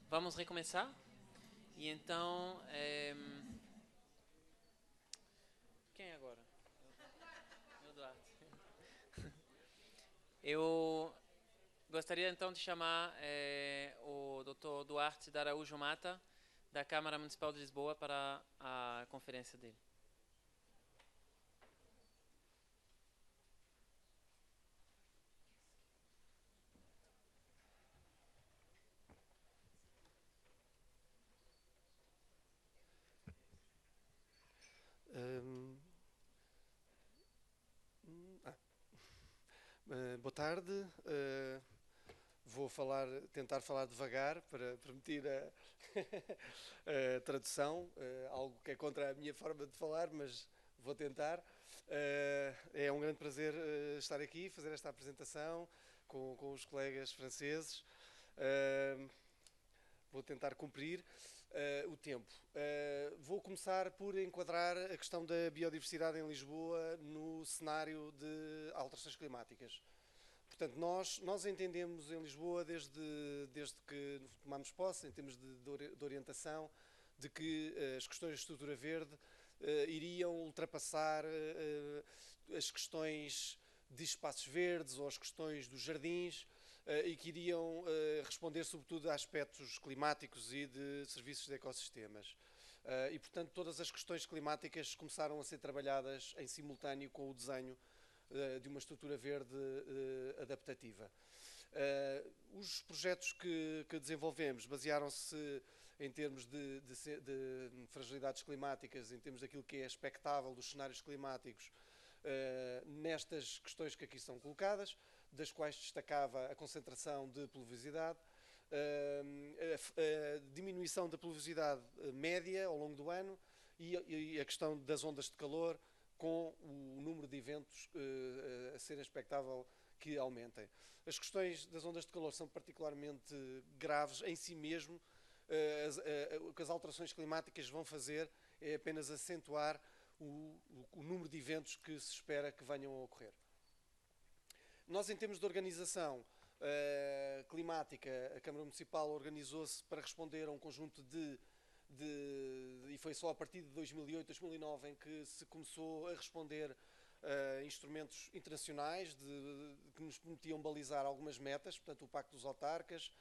Vamos recomeçar? E então, quem é agora? Eu, Duarte. Eu gostaria então de chamar o Dr. Duarte da Araújo Mata, da Câmara Municipal de Lisboa, para a conferência dele. Hum, ah, Boa tarde. Vou tentar falar devagar para permitir a tradução, algo que é contra a minha forma de falar, mas vou tentar. É um grande prazer estar aqui, fazer esta apresentação com os colegas franceses. Uh, Vou tentar cumprir o tempo. Vou começar por enquadrar a questão da biodiversidade em Lisboa no cenário de alterações climáticas. Portanto, nós entendemos em Lisboa, desde que tomamos posse, em termos de orientação, de que as questões de estrutura verde iriam ultrapassar as questões de espaços verdes ou as questões dos jardins e que iriam responder sobretudo a aspectos climáticos e de serviços de ecossistemas. E, portanto, todas as questões climáticas começaram a ser trabalhadas em simultâneo com o desenho de uma estrutura verde adaptativa. Os projetos que desenvolvemos basearam-se em termos de fragilidades climáticas, em termos daquilo que é expectável dos cenários climáticos, nestas questões que aqui são colocadas, das quais destacava a concentração de pluviosidade, a diminuição da pluviosidade média ao longo do ano e a questão das ondas de calor com o número de eventos a ser expectável que aumentem. As questões das ondas de calor são particularmente graves em si mesmo. O que as alterações climáticas vão fazer é apenas acentuar o número de eventos que se espera que venham a ocorrer. Nós, em termos de organização climática, a Câmara Municipal organizou-se para responder a um conjunto e foi só a partir de 2008, 2009 em que se começou a responder a instrumentos internacionais que nos permitiam balizar algumas metas, portanto o Pacto dos Autarcas.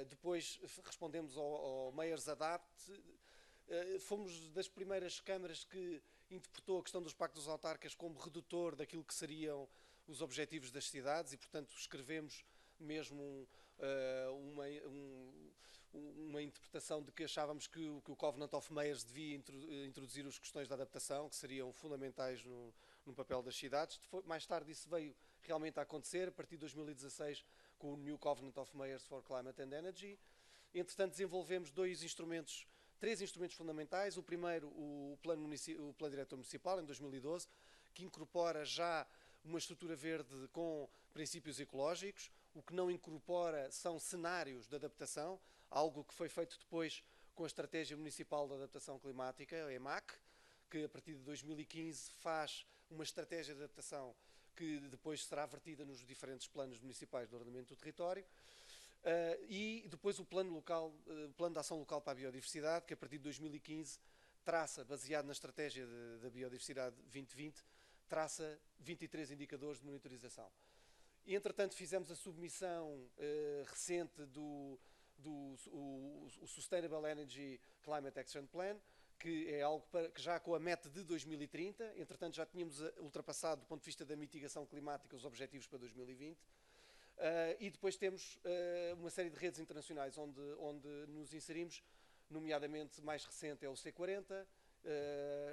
Depois respondemos ao Mayors Adapt. Fomos das primeiras câmaras que interpretou a questão dos pactos dos autarcas como redutor daquilo que seriam os objetivos das cidades e, portanto, escrevemos mesmo uma interpretação de que achávamos que o Covenant of Mayors devia introduzir as questões da adaptação, que seriam fundamentais no papel das cidades. Mais tarde isso veio realmente a acontecer, a partir de 2016, com o New Covenant of Mayors for Climate and Energy. Entretanto, desenvolvemos três instrumentos fundamentais. O primeiro, o Plano Diretor Municipal, em 2012, que incorpora já uma estrutura verde com princípios ecológicos. O que não incorpora são cenários de adaptação, algo que foi feito depois com a Estratégia Municipal de Adaptação Climática, a EMAC, que a partir de 2015 faz uma estratégia de adaptação que depois será vertida nos diferentes planos municipais de ordenamento do território. E depois o plano de ação local para a biodiversidade, que a partir de 2015 traça, baseado na estratégia da biodiversidade 2020, traça 23 indicadores de monitorização. E, entretanto, fizemos a submissão recente o Sustainable Energy Climate Action Plan, que é algo que já com a meta de 2030, entretanto já tínhamos ultrapassado do ponto de vista da mitigação climática os objetivos para 2020. E depois temos uma série de redes internacionais onde nos inserimos, nomeadamente mais recente é o C40.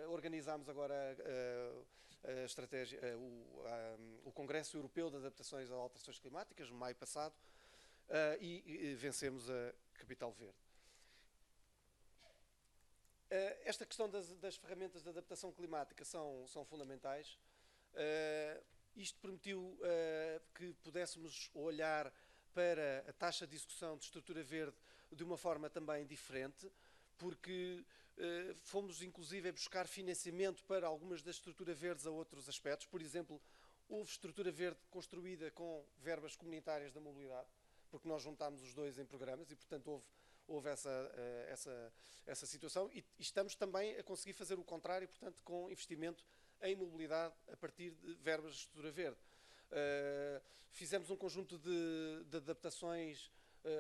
Organizámos agora a estratégia, o Congresso Europeu de Adaptações a Alterações Climáticas, no maio passado, e vencemos a Capital Verde. Esta questão das ferramentas de adaptação climática são fundamentais. Isto permitiu que pudéssemos olhar para a taxa de execução de estrutura verde de uma forma também diferente, porque fomos inclusive a buscar financiamento para algumas das estruturas verdes a outros aspectos. Por exemplo, houve estrutura verde construída com verbas comunitárias da mobilidade, porque nós juntámos os dois em programas e, portanto, houve essa situação e estamos também a conseguir fazer o contrário, portanto, com investimento em mobilidade a partir de verbas de estrutura verde. Fizemos um conjunto de adaptações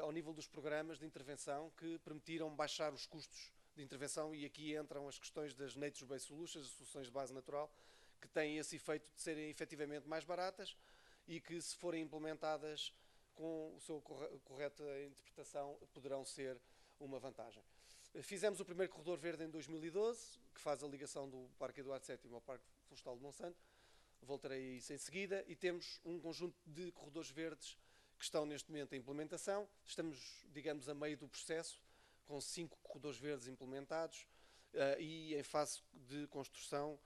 ao nível dos programas de intervenção que permitiram baixar os custos de intervenção, e aqui entram as questões das Nature-Based Solutions, as soluções de base natural, que têm esse efeito de serem efetivamente mais baratas e que, se forem implementadas com a sua correta interpretação, poderão ser uma vantagem. Fizemos o primeiro corredor verde em 2012, que faz a ligação do Parque Eduardo VII ao Parque Florestal de Monsanto. Voltarei a isso em seguida. E temos um conjunto de corredores verdes que estão neste momento em implementação. Estamos, digamos, a meio do processo, com 5 corredores verdes implementados e em fase de construção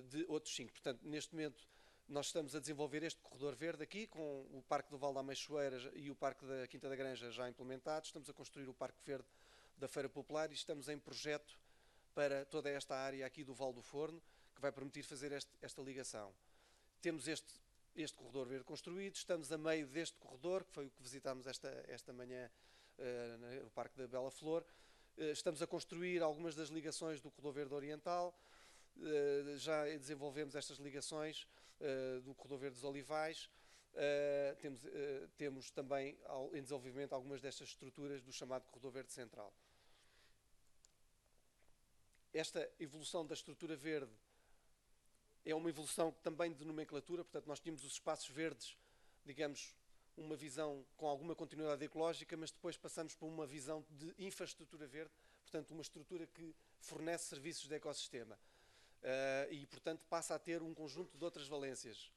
de outros 5. Portanto, neste momento, nós estamos a desenvolver este corredor verde aqui, com o Parque do Val da Ameixoeira e o Parque da Quinta da Granja já implementados. Estamos a construir o Parque Verde da Feira Popular e estamos em projeto para toda esta área aqui do Val do Forno, que vai permitir fazer esta ligação. Temos este corredor verde construído, estamos a meio deste corredor, que foi o que visitámos esta manhã no Parque da Bela Flor. Estamos a construir algumas das ligações do corredor verde oriental, já desenvolvemos estas ligações do corredor verde dos Olivais. Temos também em desenvolvimento algumas destas estruturas do chamado corredor verde central. Esta evolução da estrutura verde é uma evolução também de nomenclatura, portanto nós tínhamos os espaços verdes, digamos, uma visão com alguma continuidade ecológica, mas depois passamos para uma visão de infraestrutura verde, portanto uma estrutura que fornece serviços de ecossistema e, portanto, passa a ter um conjunto de outras valências.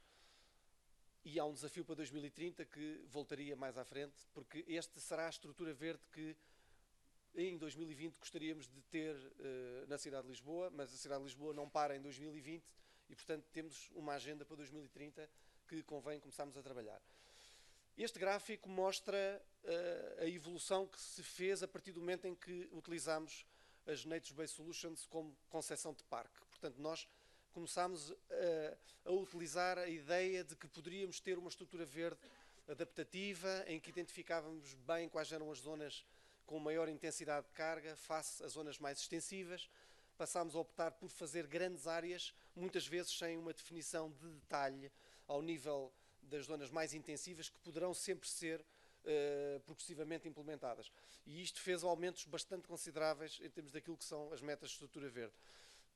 E há um desafio para 2030 que voltaria mais à frente, porque esta será a estrutura verde que em 2020 gostaríamos de ter na cidade de Lisboa, mas a cidade de Lisboa não para em 2020 e, portanto, temos uma agenda para 2030 que convém começarmos a trabalhar. Este gráfico mostra a evolução que se fez a partir do momento em que utilizámos as Nature-Based Solutions como concepção de parque. Portanto, nós começámos a utilizar a ideia de que poderíamos ter uma estrutura verde adaptativa, em que identificávamos bem quais eram as zonas com maior intensidade de carga face às zonas mais extensivas. Passámos a optar por fazer grandes áreas, muitas vezes sem uma definição de detalhe ao nível das zonas mais intensivas, que poderão sempre ser progressivamente implementadas. E isto fez aumentos bastante consideráveis em termos daquilo que são as metas de estrutura verde.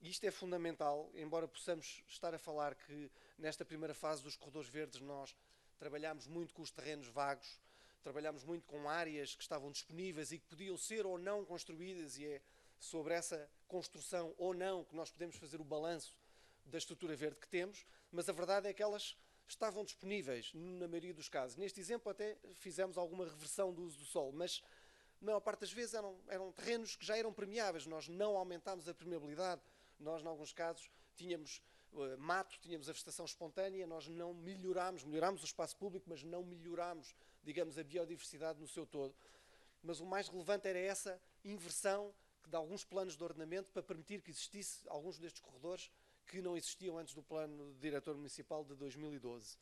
E isto é fundamental, embora possamos estar a falar que nesta primeira fase dos corredores verdes nós trabalhámos muito com os terrenos vagos, trabalhámos muito com áreas que estavam disponíveis e que podiam ser ou não construídas, e é sobre essa construção ou não que nós podemos fazer o balanço da estrutura verde que temos, mas a verdade é que elas estavam disponíveis na maioria dos casos. Neste exemplo até fizemos alguma reversão do uso do solo, mas na maior parte das vezes eram terrenos que já eram permeáveis, nós não aumentámos a permeabilidade, nós em alguns casos tínhamos mato, tínhamos a vegetação espontânea, nós não melhorámos o espaço público, mas não melhorámos, digamos, a biodiversidade no seu todo. Mas o mais relevante era essa inversão de alguns planos de ordenamento para permitir que existisse alguns destes corredores que não existiam antes do plano de diretor municipal de 2012.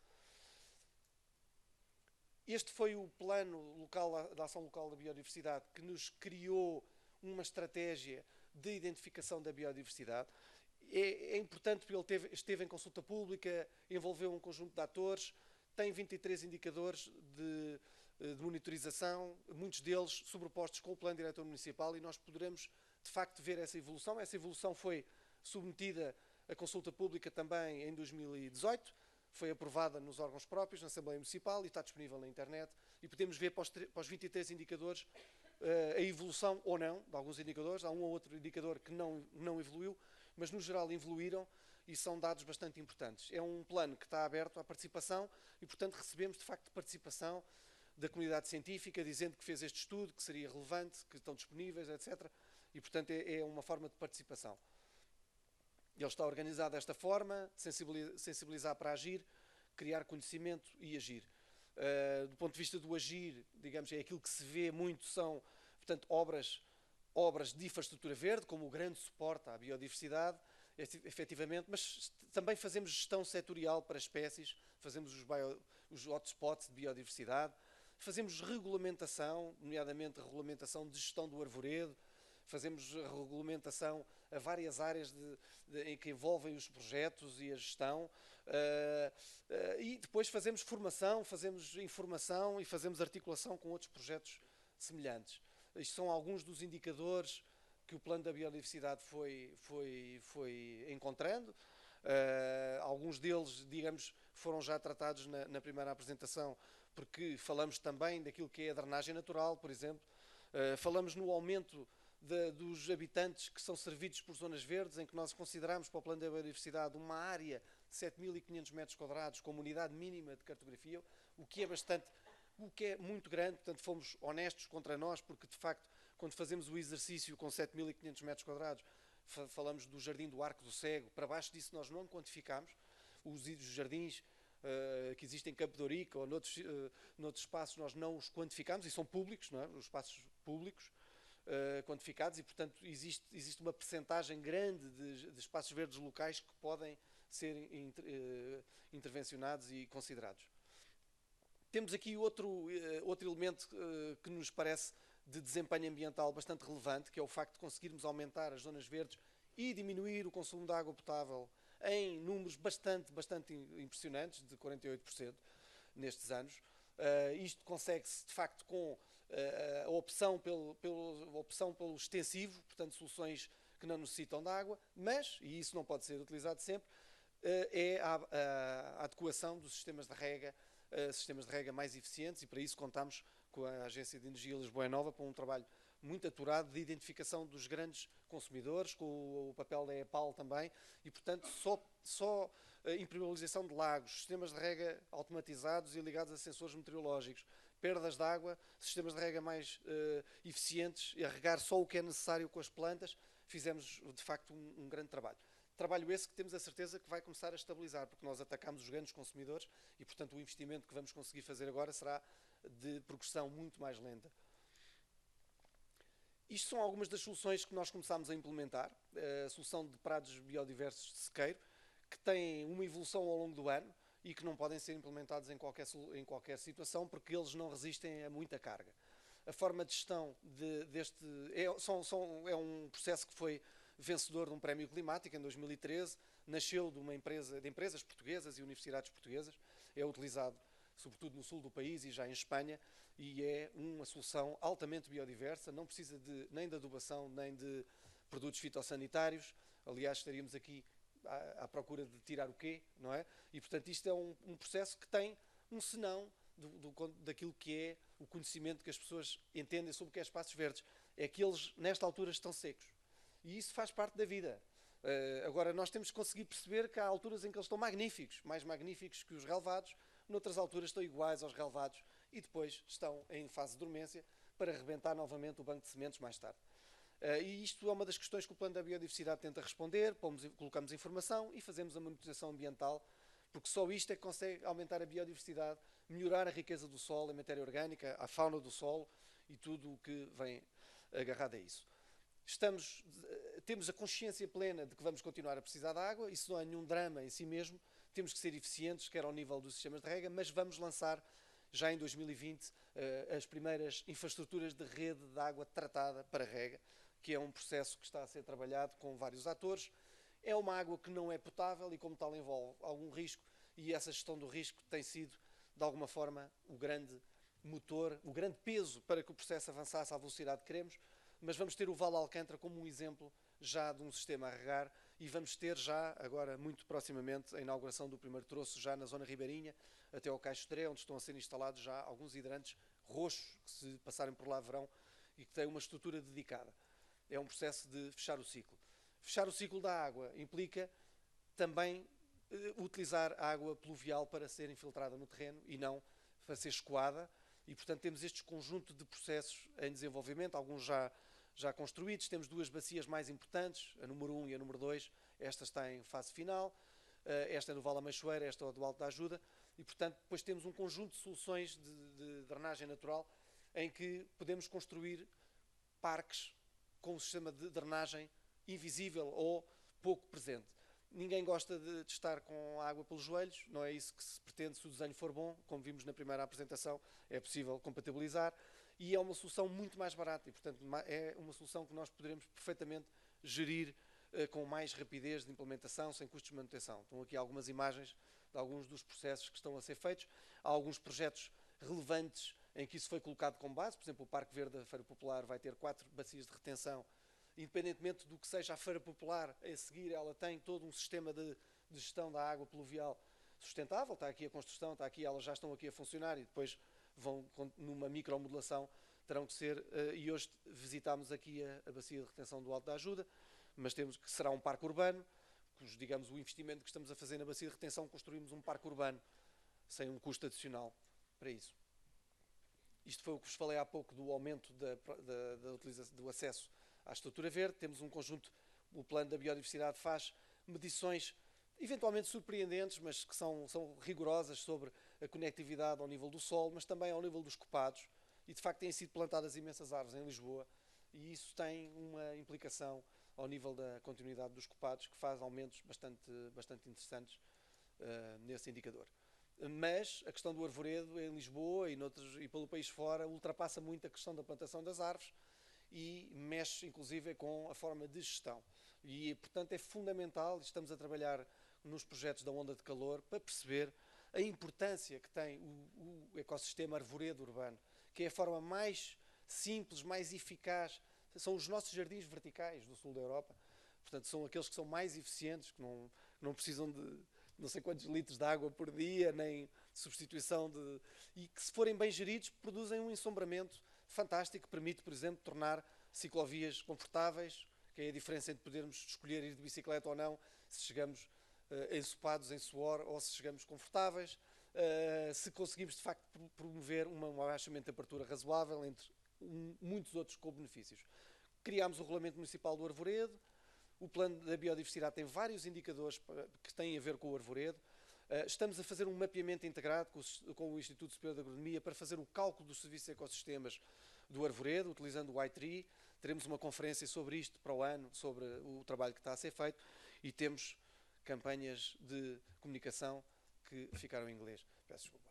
Este foi o plano local, da ação local da biodiversidade, que nos criou uma estratégia de identificação da biodiversidade. É importante porque ele esteve em consulta pública, envolveu um conjunto de atores, tem 23 indicadores de monitorização, muitos deles sobrepostos com o plano diretor municipal, e nós poderemos, de facto, ver essa evolução. Essa evolução foi submetida à consulta pública também em 2018, foi aprovada nos órgãos próprios, na Assembleia Municipal, e está disponível na internet, e podemos ver para os 23 indicadores a evolução ou não de alguns indicadores. Há um ou outro indicador que não evoluiu, mas no geral evoluíram e são dados bastante importantes. É um plano que está aberto à participação e, portanto, recebemos de facto participação da comunidade científica, dizendo que fez este estudo, que seria relevante, que estão disponíveis, etc. E, portanto, é uma forma de participação. Ele está organizado desta forma: sensibilizar para agir, criar conhecimento e agir. Do ponto de vista do agir, digamos, é aquilo que se vê muito, são, portanto, obras de infraestrutura verde, como o grande suporte à biodiversidade, efetivamente, mas também fazemos gestão setorial para espécies, fazemos os hotspots de biodiversidade, Fazemos regulamentação, nomeadamente regulamentação de gestão do arvoredo, fazemos regulamentação a várias áreas em que envolvem os projetos e a gestão, e depois fazemos formação, fazemos informação e fazemos articulação com outros projetos semelhantes. Isto são alguns dos indicadores que o Plano da Biodiversidade foi encontrando. Alguns deles, digamos, foram já tratados na primeira apresentação, porque falamos também daquilo que é a drenagem natural, por exemplo. Falamos no aumento dos habitantes que são servidos por zonas verdes, em que nós consideramos para o Plano da Biodiversidade uma área de 7.500 metros quadrados como unidade mínima de cartografia, o que é muito grande. Portanto, fomos honestos contra nós, porque de facto, quando fazemos o exercício com 7.500 metros quadrados, falamos do Jardim do Arco do Cego, para baixo disso nós não quantificámos. Os jardins que existem em Campo de Ourique ou noutros espaços nós não os quantificámos, e são públicos, não é? Os espaços públicos quantificados, e portanto existe uma percentagem grande de espaços verdes locais que podem ser intervencionados e considerados. Temos aqui outro elemento que nos parece de desempenho ambiental bastante relevante, que é o facto de conseguirmos aumentar as zonas verdes e diminuir o consumo de água potável em números bastante impressionantes, de 48% nestes anos. Isto consegue-se, de facto, com a opção pelo extensivo, portanto, soluções que não necessitam de água, mas, e isso não pode ser utilizado sempre, é a adequação dos sistemas de rega mais eficientes, e para isso contamos com a Agência de Energia Lisboa e Nova para um trabalho muito aturado de identificação dos grandes consumidores, com o papel da EPAL também, e portanto só impermeabilização de lagos, sistemas de rega automatizados e ligados a sensores meteorológicos, perdas de água, sistemas de rega mais eficientes, e a regar só o que é necessário com as plantas. Fizemos de facto um grande trabalho. Trabalho esse que temos a certeza que vai começar a estabilizar, porque nós atacamos os grandes consumidores e, portanto, o investimento que vamos conseguir fazer agora será de progressão muito mais lenta. Isto são algumas das soluções que nós começámos a implementar. A solução de prados biodiversos de sequeiro, que têm uma evolução ao longo do ano e que não podem ser implementados em qualquer situação, porque eles não resistem a muita carga. A forma de gestão deste é um processo que foi vencedor de um prémio climático em 2013, nasceu de empresas portuguesas e universidades portuguesas, é utilizado sobretudo no sul do país e já em Espanha, e é uma solução altamente biodiversa, não precisa nem de adubação, nem de produtos fitossanitários. Aliás, estaríamos aqui à procura de tirar o quê, não é? E, portanto, isto é um processo que tem um senão daquilo que é o conhecimento que as pessoas entendem sobre o que é espaços verdes. É que eles, nesta altura, estão secos. E isso faz parte da vida. Agora, nós temos que conseguir perceber que há alturas em que eles estão magníficos, mais magníficos que os relevados, noutras alturas estão iguais aos relevados e depois estão em fase de dormência para rebentar novamente o banco de sementes mais tarde. E isto é uma das questões que o Plano da Biodiversidade tenta responder. Colocamos informação e fazemos a monitorização ambiental, porque só isto é que consegue aumentar a biodiversidade, melhorar a riqueza do solo, a matéria orgânica, a fauna do solo e tudo o que vem agarrado a isso. Temos a consciência plena de que vamos continuar a precisar de água, isso não é nenhum drama em si mesmo, temos que ser eficientes, quer ao nível dos sistemas de rega, mas vamos lançar já em 2020 as primeiras infraestruturas de rede de água tratada para rega, que é um processo que está a ser trabalhado com vários atores. É uma água que não é potável e, como tal, envolve algum risco, e essa gestão do risco tem sido, de alguma forma, o grande motor, o grande peso para que o processo avançasse à velocidade que queremos. Mas vamos ter o Val Alcântara como um exemplo já de um sistema a regar, e vamos ter já, agora muito proximamente, a inauguração do primeiro troço já na zona ribeirinha, até ao Caixo Tré, onde estão a ser instalados já alguns hidrantes roxos, que se passarem por lá verão, e que têm uma estrutura dedicada. É um processo de fechar o ciclo. Fechar o ciclo da água implica também utilizar a água pluvial para ser infiltrada no terreno e não para ser escoada, e portanto temos este conjunto de processos em desenvolvimento, alguns já construídos. Temos duas bacias mais importantes, a número 1 e a número 2, esta está em fase final, esta é do Val Ameixoeira, esta é do Alto da Ajuda, e portanto depois temos um conjunto de soluções de drenagem natural em que podemos construir parques com um sistema de drenagem invisível ou pouco presente. Ninguém gosta de estar com a água pelos joelhos, não é isso que se pretende se o desenho for bom. Como vimos na primeira apresentação, é possível compatibilizar e é uma solução muito mais barata e, portanto, é uma solução que nós poderemos perfeitamente gerir com mais rapidez de implementação, sem custos de manutenção. Estão aqui algumas imagens de alguns dos processos que estão a ser feitos. Há alguns projetos relevantes em que isso foi colocado como base. Por exemplo, o Parque Verde da Feira Popular vai ter 4 bacias de retenção. Independentemente do que seja a Feira Popular, a seguir ela tem todo um sistema de gestão da água pluvial sustentável. Está aqui a construção, está aqui, elas já estão aqui a funcionar e depois vão, numa micromodulação, terão que ser, e hoje visitámos aqui a bacia de retenção do Alto da Ajuda, mas temos que será um parque urbano, cujo, digamos, o investimento que estamos a fazer na bacia de retenção, construímos um parque urbano, sem um custo adicional para isso. Isto foi o que vos falei há pouco do aumento da utilização, do acesso à estrutura verde. Temos um conjunto, o plano da biodiversidade faz medições eventualmente surpreendentes, mas que são rigorosas sobre a conectividade ao nível do solo, mas também ao nível dos copados. E de facto têm sido plantadas imensas árvores em Lisboa e isso tem uma implicação ao nível da continuidade dos copados que faz aumentos bastante interessantes nesse indicador. Mas a questão do arvoredo em Lisboa e pelo país fora ultrapassa muito a questão da plantação das árvores e mexe inclusive com a forma de gestão. E portanto é fundamental, estamos a trabalhar nos projetos da onda de calor para perceber a importância que tem o ecossistema arvoredo urbano, que é a forma mais simples, mais eficaz. São os nossos jardins verticais do sul da Europa. Portanto, são aqueles que são mais eficientes, que não precisam de não sei quantos litros de água por dia, nem substituição de... E que, se forem bem geridos, produzem um ensombramento fantástico que permite, por exemplo, tornar ciclovias confortáveis, que é a diferença entre podermos escolher ir de bicicleta ou não, se chegamos ensopados em suor ou se chegamos confortáveis, se conseguimos, de facto, promover um abaixamento de temperatura razoável, entre muitos outros co-benefícios. Criámos o Regulamento Municipal do Arvoredo. O plano da biodiversidade tem vários indicadores que têm a ver com o arvoredo. Estamos a fazer um mapeamento integrado com o Instituto Superior de Agronomia para fazer o cálculo dos serviços de ecossistemas do arvoredo, utilizando o iTree. Teremos uma conferência sobre isto para o ano, sobre o trabalho que está a ser feito, e temos campanhas de comunicação que ficaram em inglês. Peço desculpa.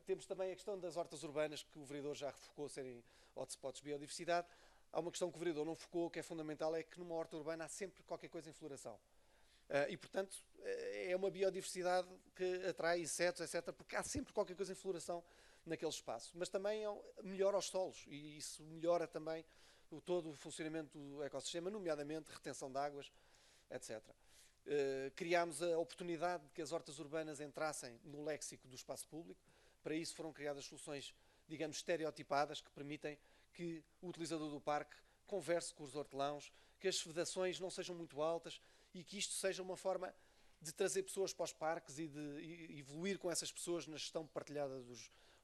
Temos também a questão das hortas urbanas, que o vereador já refocou serem hotspots de biodiversidade. Há uma questão que o vereador não focou, que é fundamental, é que numa horta urbana há sempre qualquer coisa em floração. E, portanto, é uma biodiversidade que atrai insetos, etc., porque há sempre qualquer coisa em floração naquele espaço. Mas também melhora os solos, e isso melhora também todo o funcionamento do ecossistema, nomeadamente retenção de águas, etc. Criámos a oportunidade de que as hortas urbanas entrassem no léxico do espaço público. Para isso foram criadas soluções, digamos, estereotipadas, que permitem que o utilizador do parque converse com os hortelãos, que as vedações não sejam muito altas e que isto seja uma forma de trazer pessoas para os parques e de evoluir com essas pessoas na gestão partilhada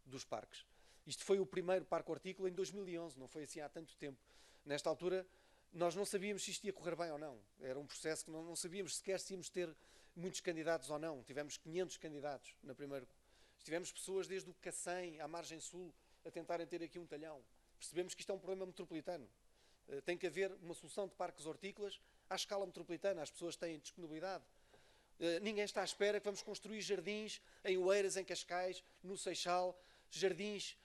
dos parques. Isto foi o primeiro parque hortícola em 2011, não foi assim há tanto tempo. Nesta altura, nós não sabíamos se isto ia correr bem ou não. Era um processo que não sabíamos sequer se íamos ter muitos candidatos ou não. Tivemos 500 candidatos na primeira. Tivemos pessoas desde o Cacém, à margem sul, a tentarem ter aqui um talhão. Percebemos que isto é um problema metropolitano. Tem que haver uma solução de parques hortícolas à escala metropolitana. As pessoas têm disponibilidade. Ninguém está à espera que vamos construir jardins em Oeiras, em Cascais, no Seixal, jardins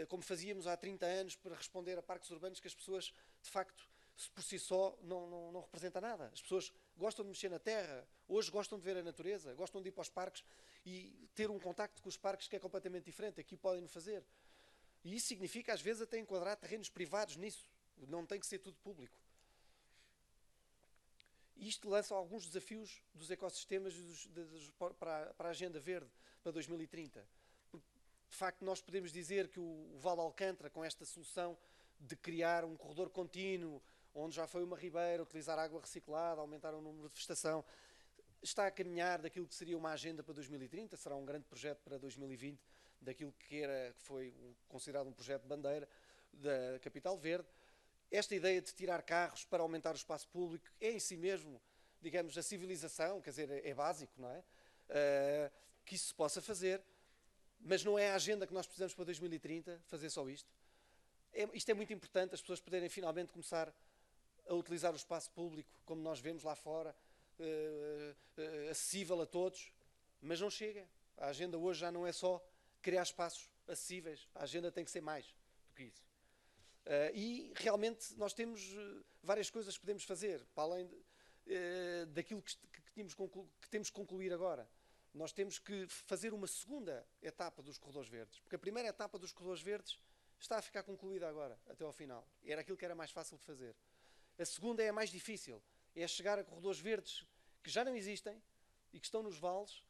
como fazíamos há 30 anos para responder a parques urbanos que as pessoas, de facto, por si só não representa nada. As pessoas gostam de mexer na terra, hoje gostam de ver a natureza, gostam de ir para os parques e ter um contacto com os parques que é completamente diferente. Aqui podem fazer. E isso significa, às vezes, até enquadrar terrenos privados nisso. Não tem que ser tudo público. E isto lança alguns desafios dos ecossistemas para a Agenda Verde para 2030. De facto, nós podemos dizer que o Val de Alcântara, com esta solução de criar um corredor contínuo, onde já foi uma ribeira, utilizar água reciclada, aumentar o número de vegetação, está a caminhar daquilo que seria uma agenda para 2030, será um grande projeto para 2020, daquilo que foi considerado um projeto de bandeira da Capital Verde. Esta ideia de tirar carros para aumentar o espaço público é em si mesmo, digamos, a civilização, quer dizer, é básico, não é? Que isso se possa fazer, mas não é a agenda que nós precisamos para 2030, fazer só isto. Isto é muito importante, as pessoas poderem finalmente começar a utilizar o espaço público, como nós vemos lá fora, acessível a todos, mas não chega. A agenda hoje já não é só criar espaços acessíveis, a agenda tem que ser mais do que isso. E realmente nós temos várias coisas que podemos fazer, para além daquilo que temos que concluir agora. Nós temos que fazer uma segunda etapa dos corredores verdes, porque a primeira etapa dos corredores verdes está a ficar concluída agora, até ao final. Era aquilo que era mais fácil de fazer. A segunda é a mais difícil, é chegar a corredores verdes que já não existem e que estão nos vales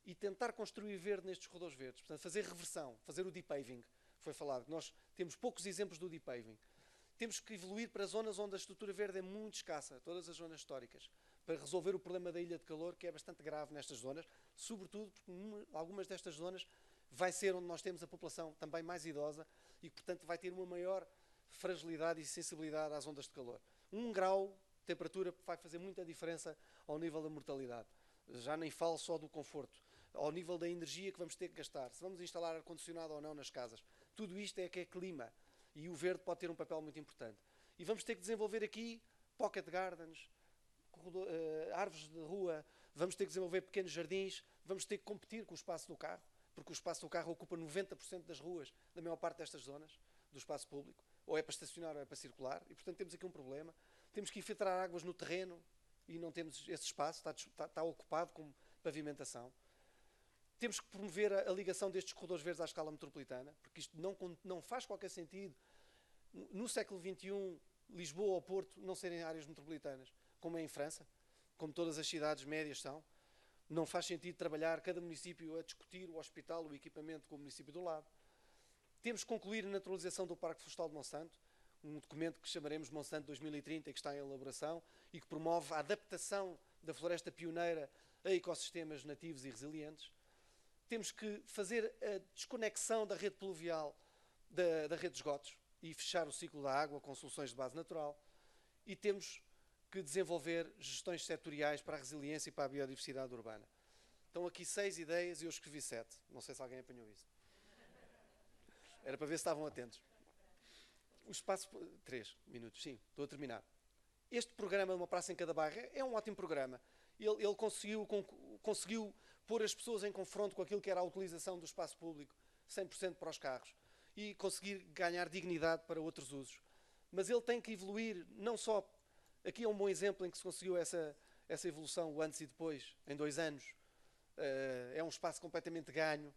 e tentar construir verde nestes corredores verdes. Portanto, fazer reversão, fazer o deep paving, foi falado. Nós temos poucos exemplos do deep paving. Temos que evoluir para zonas onde a estrutura verde é muito escassa, todas as zonas históricas, para resolver o problema da ilha de calor, que é bastante grave nestas zonas, sobretudo porque algumas destas zonas vai ser onde nós temos a população também mais idosa e, portanto, vai ter uma maior fragilidade e sensibilidade às ondas de calor. 1 grau de temperatura vai fazer muita diferença ao nível da mortalidade. Já nem falo só do conforto, ao nível da energia que vamos ter que gastar, se vamos instalar ar-condicionado ou não nas casas. Tudo isto é que é clima e o verde pode ter um papel muito importante. E vamos ter que desenvolver aqui pocket gardens, árvores de rua, vamos ter que desenvolver pequenos jardins, vamos ter que competir com o espaço do carro, porque o espaço do carro ocupa 90% das ruas da maior parte destas zonas, do espaço público, ou é para estacionar ou é para circular, e portanto temos aqui um problema. Temos que infiltrar águas no terreno e não temos esse espaço, está ocupado com pavimentação. Temos que promover a ligação destes corredores verdes à escala metropolitana, porque isto não faz qualquer sentido no século XXI, Lisboa ou Porto não serem áreas metropolitanas, como é em França, como todas as cidades médias são. Não faz sentido trabalhar cada município a discutir o hospital, o equipamento com o município do lado. Temos que concluir a naturalização do Parque Florestal de Monsanto, um documento que chamaremos Monsanto 2030 e que está em elaboração e que promove a adaptação da floresta pioneira a ecossistemas nativos e resilientes. Temos que fazer a desconexão da rede pluvial da rede de esgotos e fechar o ciclo da água com soluções de base natural. E temos que desenvolver gestões setoriais para a resiliência e para a biodiversidade urbana. Estão aqui 6 ideias e eu escrevi 7. Não sei se alguém apanhou isso. Era para ver se estavam atentos. O espaço... 3 minutos, sim, estou a terminar. Este programa de Uma Praça em Cada Bairro é um ótimo programa. Ele conseguiu pôr as pessoas em confronto com aquilo que era a utilização do espaço público, 100% para os carros, e conseguir ganhar dignidade para outros usos. Mas ele tem que evoluir, não só... Aqui é um bom exemplo em que se conseguiu essa evolução, o antes e depois, em 2 anos. É um espaço completamente ganho,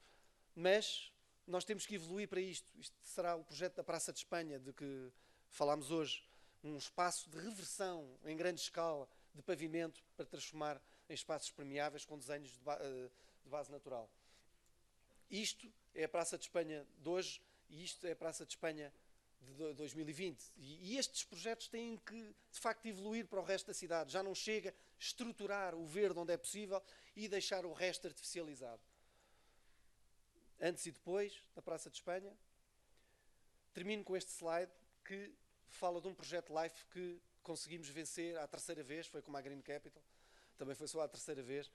mas nós temos que evoluir para isto. Isto será o projeto da Praça de Espanha, de que falámos hoje. Um espaço de reversão em grande escala, de pavimento, para transformar em espaços permeáveis com desenhos de base natural. Isto é a Praça de Espanha de hoje e isto é a Praça de Espanha de 2020. E estes projetos têm que, de facto, evoluir para o resto da cidade. Já não chega estruturar o verde onde é possível e deixar o resto artificializado. Antes e depois da Praça de Espanha. Termino com este slide que fala de um projeto LIFE que conseguimos vencer à 3ª vez, foi como a Green Capital, também foi só à 3ª vez,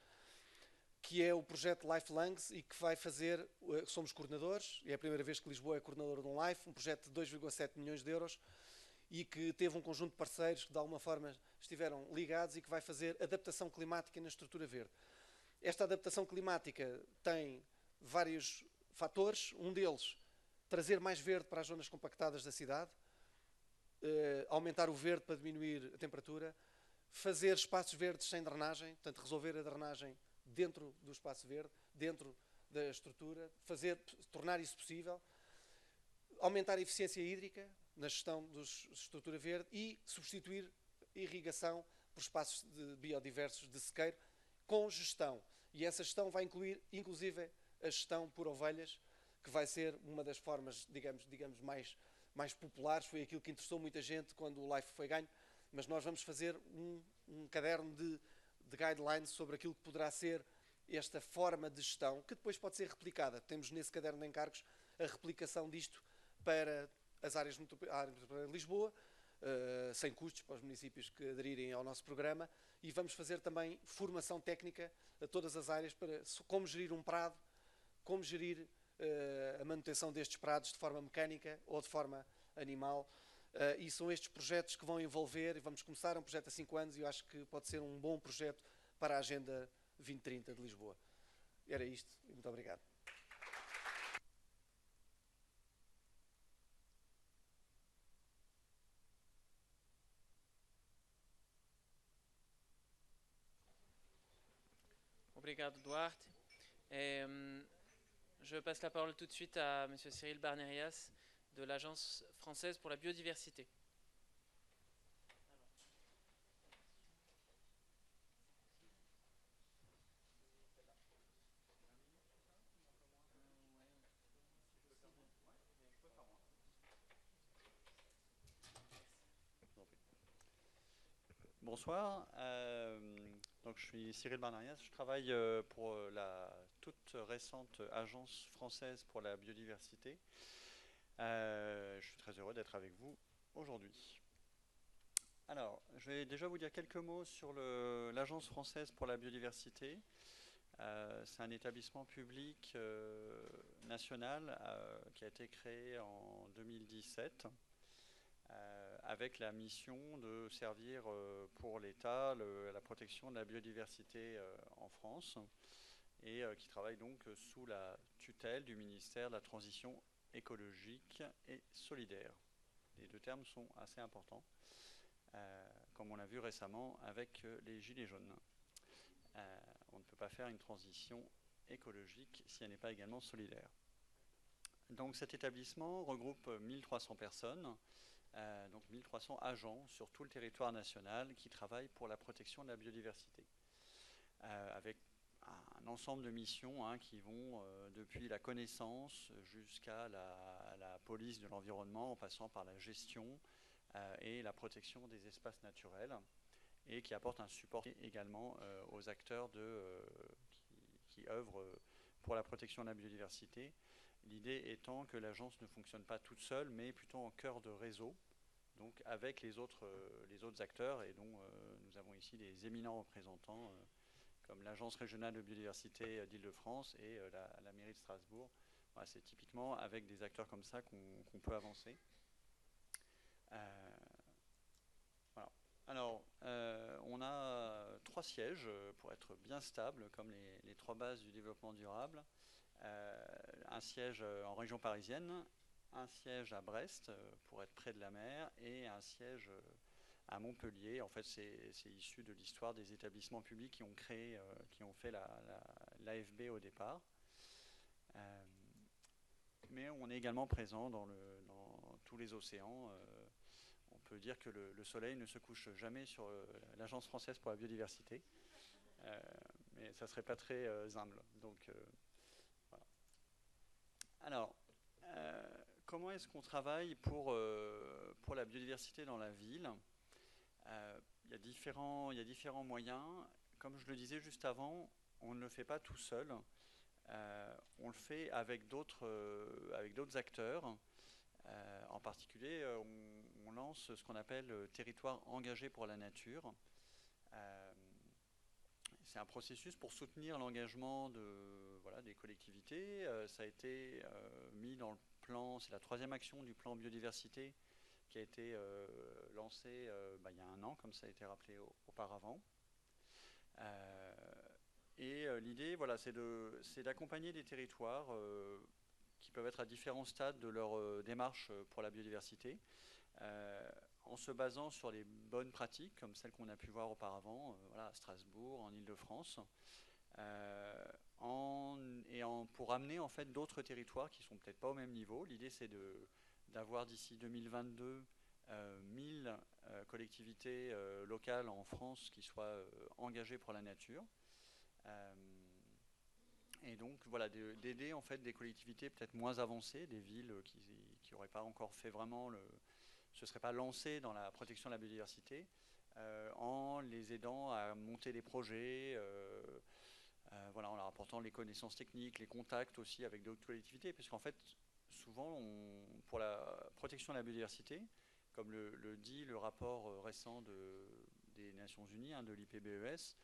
que é o projeto Life Lungs e que vai fazer, somos coordenadores, é a primeira vez que Lisboa é coordenadora de um LIFE, um projeto de 2,7 milhões de euros e que teve um conjunto de parceiros que de alguma forma estiveram ligados e que vai fazer adaptação climática na estrutura verde. Esta adaptação climática tem vários fatores, um deles, trazer mais verde para as zonas compactadas da cidade, aumentar o verde para diminuir a temperatura, fazer espaços verdes sem drenagem, portanto resolver a drenagem dentro do espaço verde, dentro da estrutura, tornar isso possível, aumentar a eficiência hídrica na gestão da estrutura verde e substituir irrigação por espaços biodiversos de sequeiro com gestão. E essa gestão vai incluir, inclusive, a gestão por ovelhas, que vai ser uma das formas, digamos mais populares, foi aquilo que interessou muita gente quando o LIFE foi ganho, mas nós vamos fazer um caderno de guidelines sobre aquilo que poderá ser esta forma de gestão, que depois pode ser replicada. Temos nesse caderno de encargos a replicação disto para as áreas para Lisboa, sem custos para os municípios que aderirem ao nosso programa, e vamos fazer também formação técnica a todas as áreas para como gerir um prado, como gerir a manutenção destes prados de forma mecânica ou de forma animal, E são estes projetos que vão envolver, e vamos começar um projeto há 5 anos, e eu acho que pode ser um bom projeto para a Agenda 2030 de Lisboa. Era isto, e muito obrigado. Obrigado, Duarte. Je passe la parole tout de suite à M. Cyril Barnerias de l'Agence française pour la biodiversité. Bonsoir, donc je suis Cyril Barnerias, je travaille pour la toute récente Agence française pour la biodiversité. Je suis très heureux d'être avec vous aujourd'hui. Alors, je vais déjà vous dire quelques mots sur l'Agence française pour la biodiversité. C'est un établissement public national qui a été créé en 2017. Avec la mission de servir pour l'État la protection de la biodiversité en France et qui travaille donc sous la tutelle du ministère de la Transition écologique et solidaire. Les deux termes sont assez importants, comme on l'a vu récemment avec les Gilets jaunes. On ne peut pas faire une transition écologique si elle n'est pas également solidaire. Donc cet établissement regroupe 1300 personnes, donc 1300 agents sur tout le territoire national qui travaillent pour la protection de la biodiversité, avec un ensemble de missions qui vont depuis la connaissance jusqu'à la police de l'environnement, en passant par la gestion et la protection des espaces naturels, et qui apportent un support également aux acteurs qui œuvrent pour la protection de la biodiversité. L'idée étant que l'agence ne fonctionne pas toute seule, mais plutôt en cœur de réseau, donc avec les autres acteurs, et dont nous avons ici des éminents représentants, comme l'Agence régionale de biodiversité d'Île-de-France et la mairie de Strasbourg. Voilà, c'est typiquement avec des acteurs comme ça qu'on peut avancer. Voilà. Alors, on a 3 sièges pour être bien stable, comme les 3 bases du développement durable. Un siège en région parisienne, un siège à Brest pour être près de la mer et un siège à Montpellier. En fait, c'est issu de l'histoire des établissements publics qui ont créé, qui ont fait l'AFB au départ. Mais on est également présent dans tous les océans. On peut dire que le soleil ne se couche jamais sur l'Agence française pour la biodiversité, mais ça ne serait pas très humble. Donc, voilà. Alors, comment est-ce qu'on travaille pour la biodiversité dans la ville? Il y a différents moyens. Comme je le disais juste avant, on ne le fait pas tout seul. On le fait avec d'autres acteurs. En particulier, on lance ce qu'on appelle territoire engagé pour la nature. C'est un processus pour soutenir l'engagement des collectivités. Ça a été mis dans le plan, c'est la 3e action du plan biodiversité qui a été lancé il y a 1 an, comme ça a été rappelé auparavant. Et l'idée, voilà, c'est d'accompagner des territoires qui peuvent être à différents stades de leur démarche pour la biodiversité, en se basant sur les bonnes pratiques, comme celles qu'on a pu voir auparavant, voilà, à Strasbourg, en Île-de-France, pour amener en fait d'autres territoires qui sont peut-être pas au même niveau. L'idée, c'est d'avoir d'ici 2022 1000 collectivités locales en France qui soient engagées pour la nature. Et donc voilà, d'aider en fait des collectivités peut-être moins avancées, des villes qui n'auraient pas encore fait vraiment se seraient pas lancées dans la protection de la biodiversité, en les aidant à monter des projets, voilà, en leur apportant les connaissances techniques, les contacts aussi avec d'autres collectivités, puisqu'en fait souvent pour la protection de la biodiversité, comme le dit le rapport récent des Nations Unies, de l'IPBES,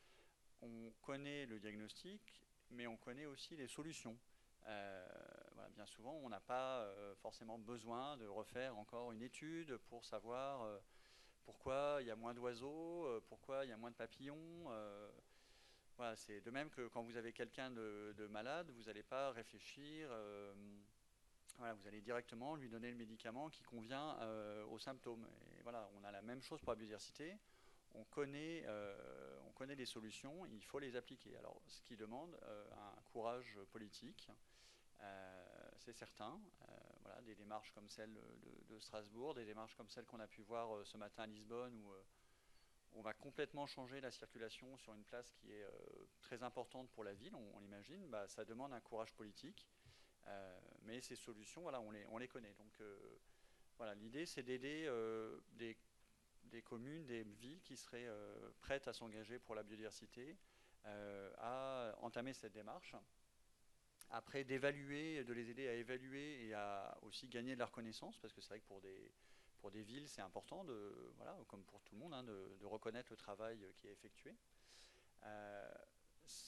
on connaît le diagnostic, mais on connaît aussi les solutions. voilà, bien souvent, on n'a pas forcément besoin de refaire encore une étude pour savoir pourquoi il y a moins d'oiseaux, pourquoi il y a moins de papillons. Voilà, c'est de même que quand vous avez quelqu'un de malade, vous n'allez pas réfléchir. Voilà, vous allez directement lui donner le médicament qui convient aux symptômes. Et voilà, on a la même chose pour la biodiversité. On connaît les solutions, il faut les appliquer. Alors, ce qui demande un courage politique, c'est certain. Voilà, des démarches comme celle de Strasbourg, des démarches comme celle qu'on a pu voir ce matin à Lisbonne, où on va complètement changer la circulation sur une place qui est très importante pour la ville, on l'imagine. Bah, ça demande un courage politique. Mais ces solutions, voilà, on les connaît. Donc voilà, l'idée c'est d'aider des communes, des villes qui seraient prêtes à s'engager pour la biodiversité, à entamer cette démarche. Après, d'évaluer, de les aider à évaluer et à aussi gagner de la reconnaissance, parce que c'est vrai que pour des villes, c'est important, voilà, comme pour tout le monde, hein, de reconnaître le travail qui est effectué.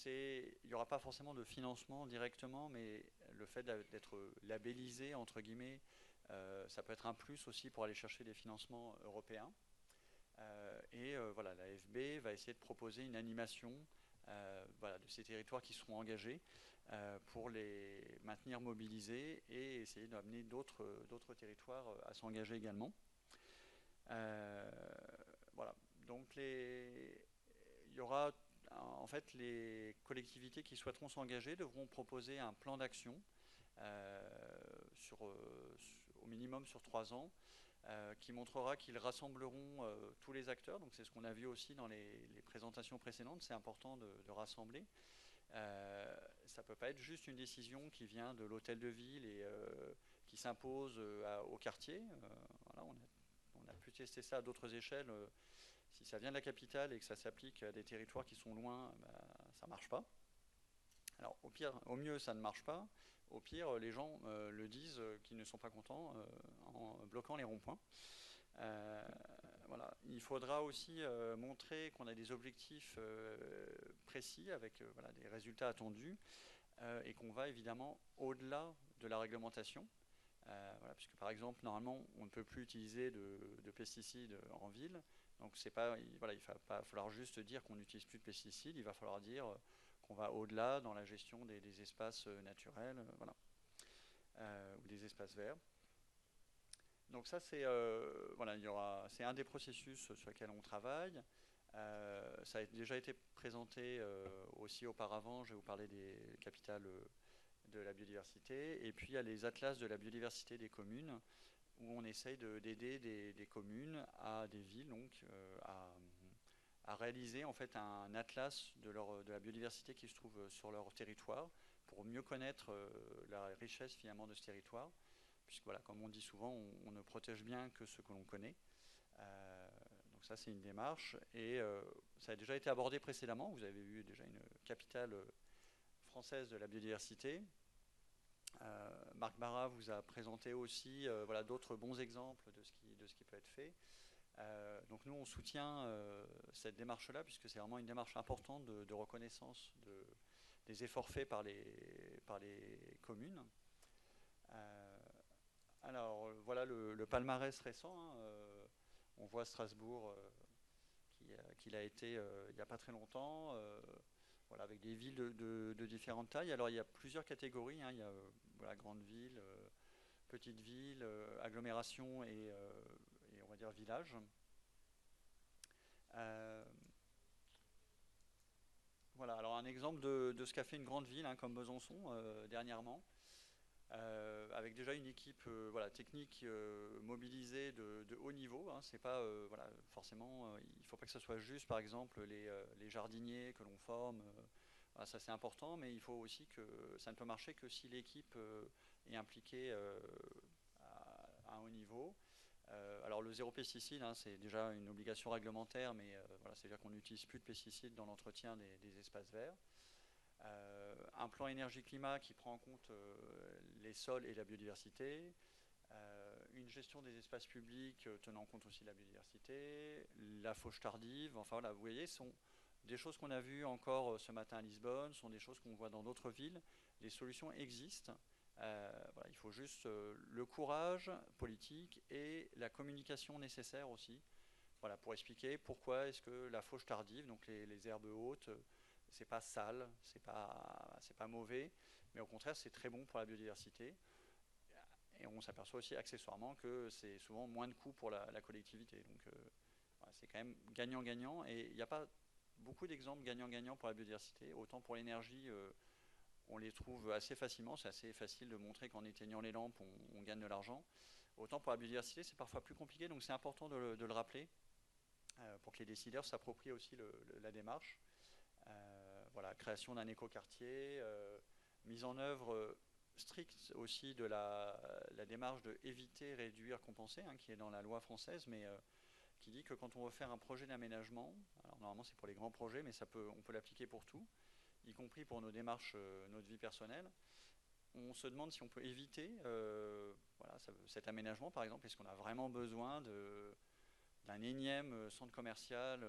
Il n'y aura pas forcément de financement directement, mais le fait d'être labellisé, entre guillemets, ça peut être un plus aussi pour aller chercher des financements européens. Voilà, l'AFB va essayer de proposer une animation voilà, de ces territoires qui seront engagés pour les maintenir mobilisés et essayer d'amener d'autres territoires à s'engager également. Voilà, donc il y aura en fait les collectivités qui souhaiteront s'engager devront proposer un plan d'action au minimum sur 3 ans qui montrera qu'ils rassembleront tous les acteurs. Donc c'est ce qu'on a vu aussi dans les présentations précédentes, c'est important de rassembler. Ça ne peut pas être juste une décision qui vient de l'hôtel de ville et qui s'impose au quartier. Voilà, on a pu tester ça à d'autres échelles. Si ça vient de la capitale et que ça s'applique à des territoires qui sont loin, bah, ça ne marche pas. Alors au mieux ça ne marche pas. Au pire, les gens le disent qu'ils ne sont pas contents en bloquant les ronds-points. Voilà. Il faudra aussi montrer qu'on a des objectifs précis avec voilà, des résultats attendus et qu'on va évidemment au-delà de la réglementation. Voilà, puisque par exemple, normalement, on ne peut plus utiliser de pesticides en ville. Donc voilà, il ne va pas falloir juste dire qu'on n'utilise plus de pesticides, il va falloir dire qu'on va au-delà dans la gestion des espaces naturels, voilà, ou des espaces verts. Donc ça, voilà, c'est un des processus sur lesquels on travaille. Ça a déjà été présenté aussi auparavant, je vais vous parler des capitales de la biodiversité. Et puis il y a les atlas de la biodiversité des communes, où on essaye d'aider des communes à des villes donc, à réaliser en fait un atlas de la biodiversité qui se trouve sur leur territoire pour mieux connaître la richesse finalement de ce territoire. Puisque voilà, comme on dit souvent, on ne protège bien que ce que l'on connaît. Donc ça, c'est une démarche. Et ça a déjà été abordé précédemment. Vous avez eu déjà une capitale française de la biodiversité. Marc Barra vous a présenté aussi voilà, d'autres bons exemples de ce qui peut être fait. Donc nous, on soutient cette démarche-là, puisque c'est vraiment une démarche importante de reconnaissance des efforts faits par les communes. Alors voilà le palmarès récent. Hein, on voit Strasbourg qui l'a été il n'y a pas très longtemps, voilà, avec des villes de différentes tailles. Alors il y a plusieurs catégories. Hein, il y a voilà, grande ville, petite ville, agglomération et on va dire village. Voilà, alors un exemple de ce qu'a fait une grande ville hein, comme Besançon dernièrement. Avec déjà une équipe voilà, technique mobilisée de haut niveau. Hein, c'est pas voilà, forcément, il ne faut pas que ce soit juste, par exemple, les jardiniers que l'on forme. Voilà, ça c'est important, mais il faut aussi que ça ne peut marcher que si l'équipe est impliquée à un haut niveau. Alors le zéro pesticide, hein, c'est déjà une obligation réglementaire, mais voilà, c'est-à-dire qu'on n'utilise plus de pesticides dans l'entretien des espaces verts. Un plan énergie-climat qui prend en compte les sols et la biodiversité, une gestion des espaces publics tenant compte aussi de la biodiversité, la fauche tardive, enfin voilà, vous voyez, ce sont des choses qu'on a vues encore ce matin à Lisbonne, sont des choses qu'on voit dans d'autres villes. Les solutions existent, Voilà, il faut juste le courage politique et la communication nécessaire aussi, voilà, pour expliquer pourquoi est-ce que la fauche tardive, donc les herbes hautes, c'est pas sale, c'est pas mauvais, mais au contraire c'est très bon pour la biodiversité. Et on s'aperçoit aussi accessoirement que c'est souvent moins de coûts pour la collectivité. Donc voilà, c'est quand même gagnant-gagnant. Et il n'y a pas beaucoup d'exemples gagnant-gagnant pour la biodiversité. Autant pour l'énergie, on les trouve assez facilement. C'est assez facile de montrer qu'en éteignant les lampes, on gagne de l'argent. Autant pour la biodiversité, c'est parfois plus compliqué. Donc c'est important de le rappeler pour que les décideurs s'approprient aussi la démarche. Voilà, création d'un écoquartier, mise en œuvre stricte aussi de la démarche de éviter, réduire, compenser, hein, qui est dans la loi française, mais qui dit que quand on veut faire un projet d'aménagement, alors normalement c'est pour les grands projets, mais on peut l'appliquer pour tout, y compris pour nos démarches, notre vie personnelle, on se demande si on peut éviter voilà, cet aménagement, par exemple, est-ce qu'on a vraiment besoin d'un énième centre commercial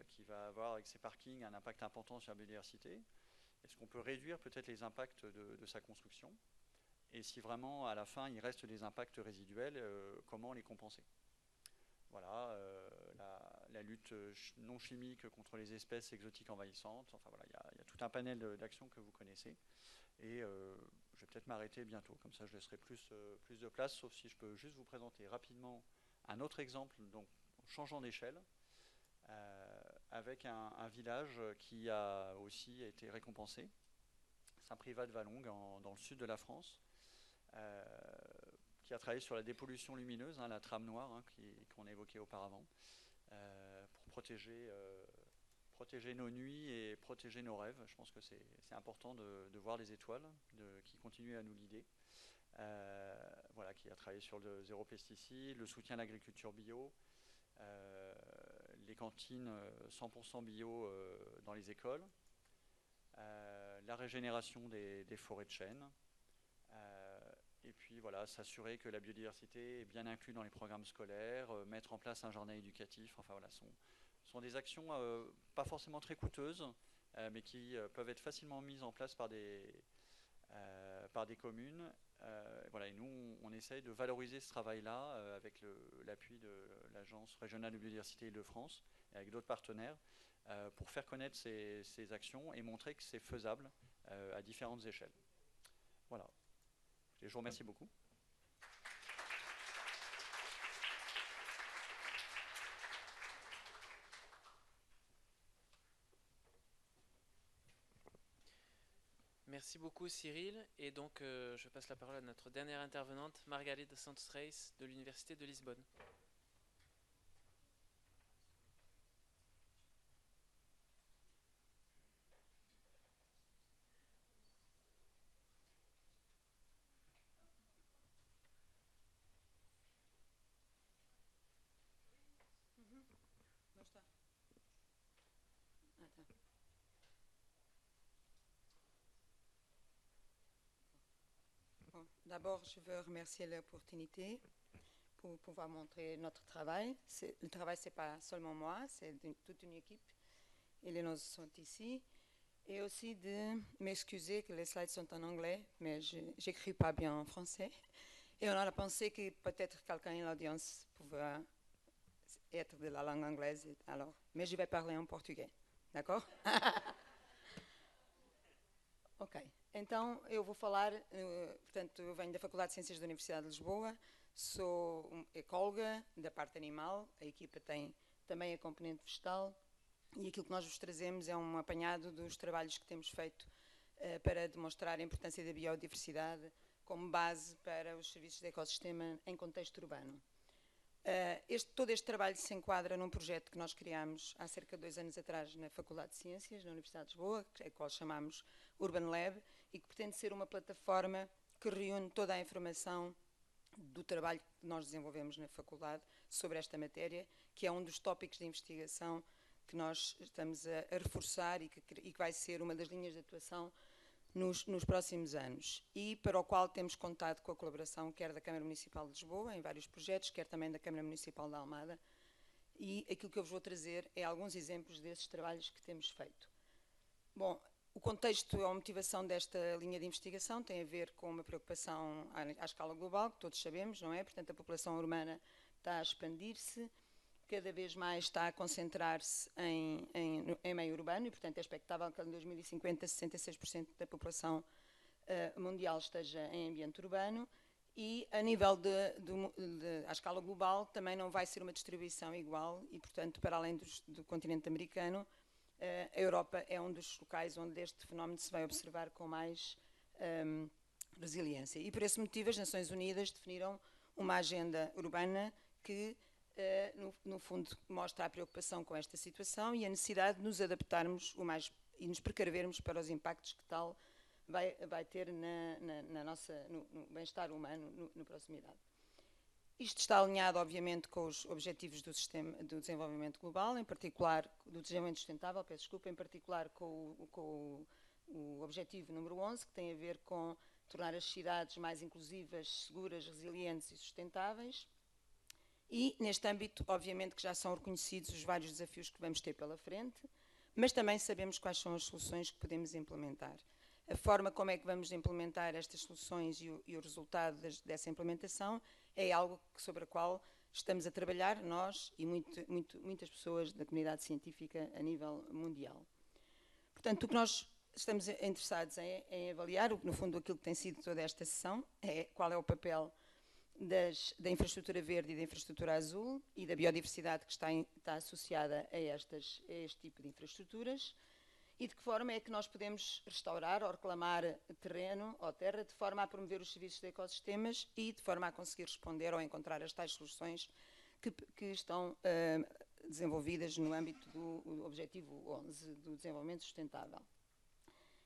qui va avoir avec ses parkings un impact important sur la biodiversité? Est-ce qu'on peut réduire peut-être les impacts de sa construction? Et si vraiment à la fin il reste des impacts résiduels, comment les compenser? Voilà, la lutte non chimique contre les espèces exotiques envahissantes, enfin voilà, il y a tout un panel d'actions que vous connaissez. Et je vais peut-être m'arrêter bientôt, comme ça je laisserai plus de place, sauf si je peux juste vous présenter rapidement un autre exemple, donc en changeant d'échelle, avec un village qui a aussi été récompensé, Saint-Privat-de-Vallongue, dans le sud de la France, qui a travaillé sur la dépollution lumineuse, hein, la trame noire hein, qu'on évoquait auparavant, pour protéger nos nuits et protéger nos rêves. Je pense que c'est important de voir les étoiles, qui continuent à nous guider. Voilà, qui a travaillé sur le zéro pesticide, le soutien à l'agriculture bio, les cantines 100% bio dans les écoles, la régénération des forêts de chênes, et puis voilà, s'assurer que la biodiversité est bien inclue dans les programmes scolaires, mettre en place un jardin éducatif, enfin voilà, sont des actions pas forcément très coûteuses, mais qui peuvent être facilement mises en place par des communes. Voilà, et nous, on essaye de valoriser ce travail-là avec l'appui de l'Agence régionale de biodiversité Île-de-France et avec d'autres partenaires pour faire connaître ces actions et montrer que c'est faisable à différentes échelles. Voilà. Et je vous remercie beaucoup. Merci beaucoup Cyril. Et donc je passe la parole à notre dernière intervenante, Margarida Santos Reis de l'Université de Lisbonne. Bon, d'abord, je veux remercier l'opportunité pour pouvoir montrer notre travail. Le travail, ce n'est pas seulement moi, c'est toute une équipe. Et les nôtres sont ici. Et aussi de m'excuser que les slides sont en anglais, mais je n'écris pas bien en français. Et on a pensé que peut-être quelqu'un dans l'audience pouvait être de la langue anglaise. Alors, mais je vais parler en portugais, d'accord? Ok, então eu vou falar, portanto, eu venho da Faculdade de Ciências da Universidade de Lisboa, sou ecóloga da parte animal, a equipa tem também a componente vegetal e aquilo que nós vos trazemos é um apanhado dos trabalhos que temos feito para demonstrar a importância da biodiversidade como base para os serviços de ecossistema em contexto urbano. Todo este trabalho se enquadra num projeto que nós criámos há cerca de 2 anos atrás na Faculdade de Ciências, na Universidade de Lisboa, a qual chamamos Urban Lab, e que pretende ser uma plataforma que reúne toda a informação do trabalho que nós desenvolvemos na faculdade sobre esta matéria, que é um dos tópicos de investigação que nós estamos a reforçar e que vai ser uma das linhas de atuação nos próximos anos, e para o qual temos contado com a colaboração quer da Câmara Municipal de Lisboa, em vários projetos, quer também da Câmara Municipal de Almada, e aquilo que eu vos vou trazer é alguns exemplos desses trabalhos que temos feito. Bom, O contexto ou a motivação desta linha de investigação tem a ver com uma preocupação à escala global, que todos sabemos, não é? Portanto, a população urbana está a expandir-se, cada vez mais está a concentrar-se em meio urbano e, portanto, é expectável que em 2050 66% da população mundial esteja em ambiente urbano e, a nível à escala global, também não vai ser uma distribuição igual e, portanto, para além do continente americano, a Europa é um dos locais onde este fenómeno se vai observar com mais resiliência. E por esse motivo as Nações Unidas definiram uma agenda urbana que, no fundo, mostra a preocupação com esta situação e a necessidade de nos adaptarmos e nos precavermos para os impactos que tal vai ter no bem-estar humano na proximidade. Isto está alinhado, obviamente, com os objetivos do desenvolvimento global, em particular, do desenvolvimento sustentável, em particular com o objetivo número 11, que tem a ver com tornar as cidades mais inclusivas, seguras, resilientes e sustentáveis. E, neste âmbito, obviamente, que já são reconhecidos os vários desafios que vamos ter pela frente, mas também sabemos quais são as soluções que podemos implementar. A forma como é que vamos implementar estas soluções e o resultado dessa implementação é algo sobre a qual estamos a trabalhar, nós e muitas pessoas da comunidade científica a nível mundial. Portanto, o que nós estamos interessados em avaliar, no fundo, aquilo que tem sido toda esta sessão, é qual é o papel da infraestrutura verde e da infraestrutura azul e da biodiversidade que está associada a este tipo de infraestruturas, e de que forma é que nós podemos restaurar ou reclamar terreno ou terra de forma a promover os serviços de ecossistemas e de forma a conseguir responder ou encontrar as tais soluções que estão desenvolvidas no âmbito do Objetivo 11 do Desenvolvimento Sustentável.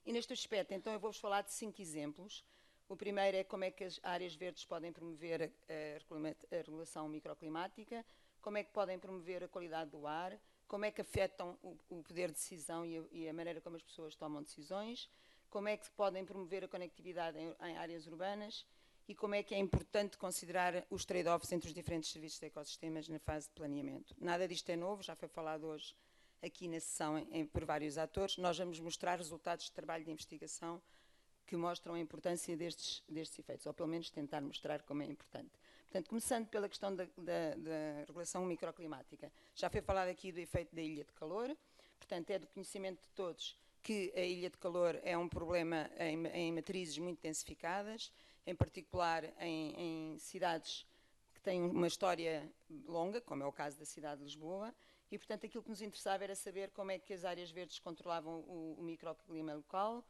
E neste aspecto, então, eu vou-vos falar de 5 exemplos. O primeiro é como é que as áreas verdes podem promover a regulação microclimática, como é que podem promover a qualidade do ar, como é que afetam o poder de decisão e a maneira como as pessoas tomam decisões, como é que podem promover a conectividade em áreas urbanas e como é que é importante considerar os trade-offs entre os diferentes serviços de ecossistemas na fase de planeamento. Nada disto é novo, já foi falado hoje aqui na sessão por vários atores. Nós vamos mostrar resultados de trabalho de investigação que mostram a importância destes efeitos, ou pelo menos tentar mostrar como é importante. Portanto, começando pela questão da regulação microclimática. Já foi falado aqui do efeito da ilha de calor, portanto, é do conhecimento de todos que a ilha de calor é um problema em matrizes muito densificadas, em particular em cidades que têm uma história longa, como é o caso da cidade de Lisboa, e, portanto, aquilo que nos interessava era saber como é que as áreas verdes controlavam o microclima local,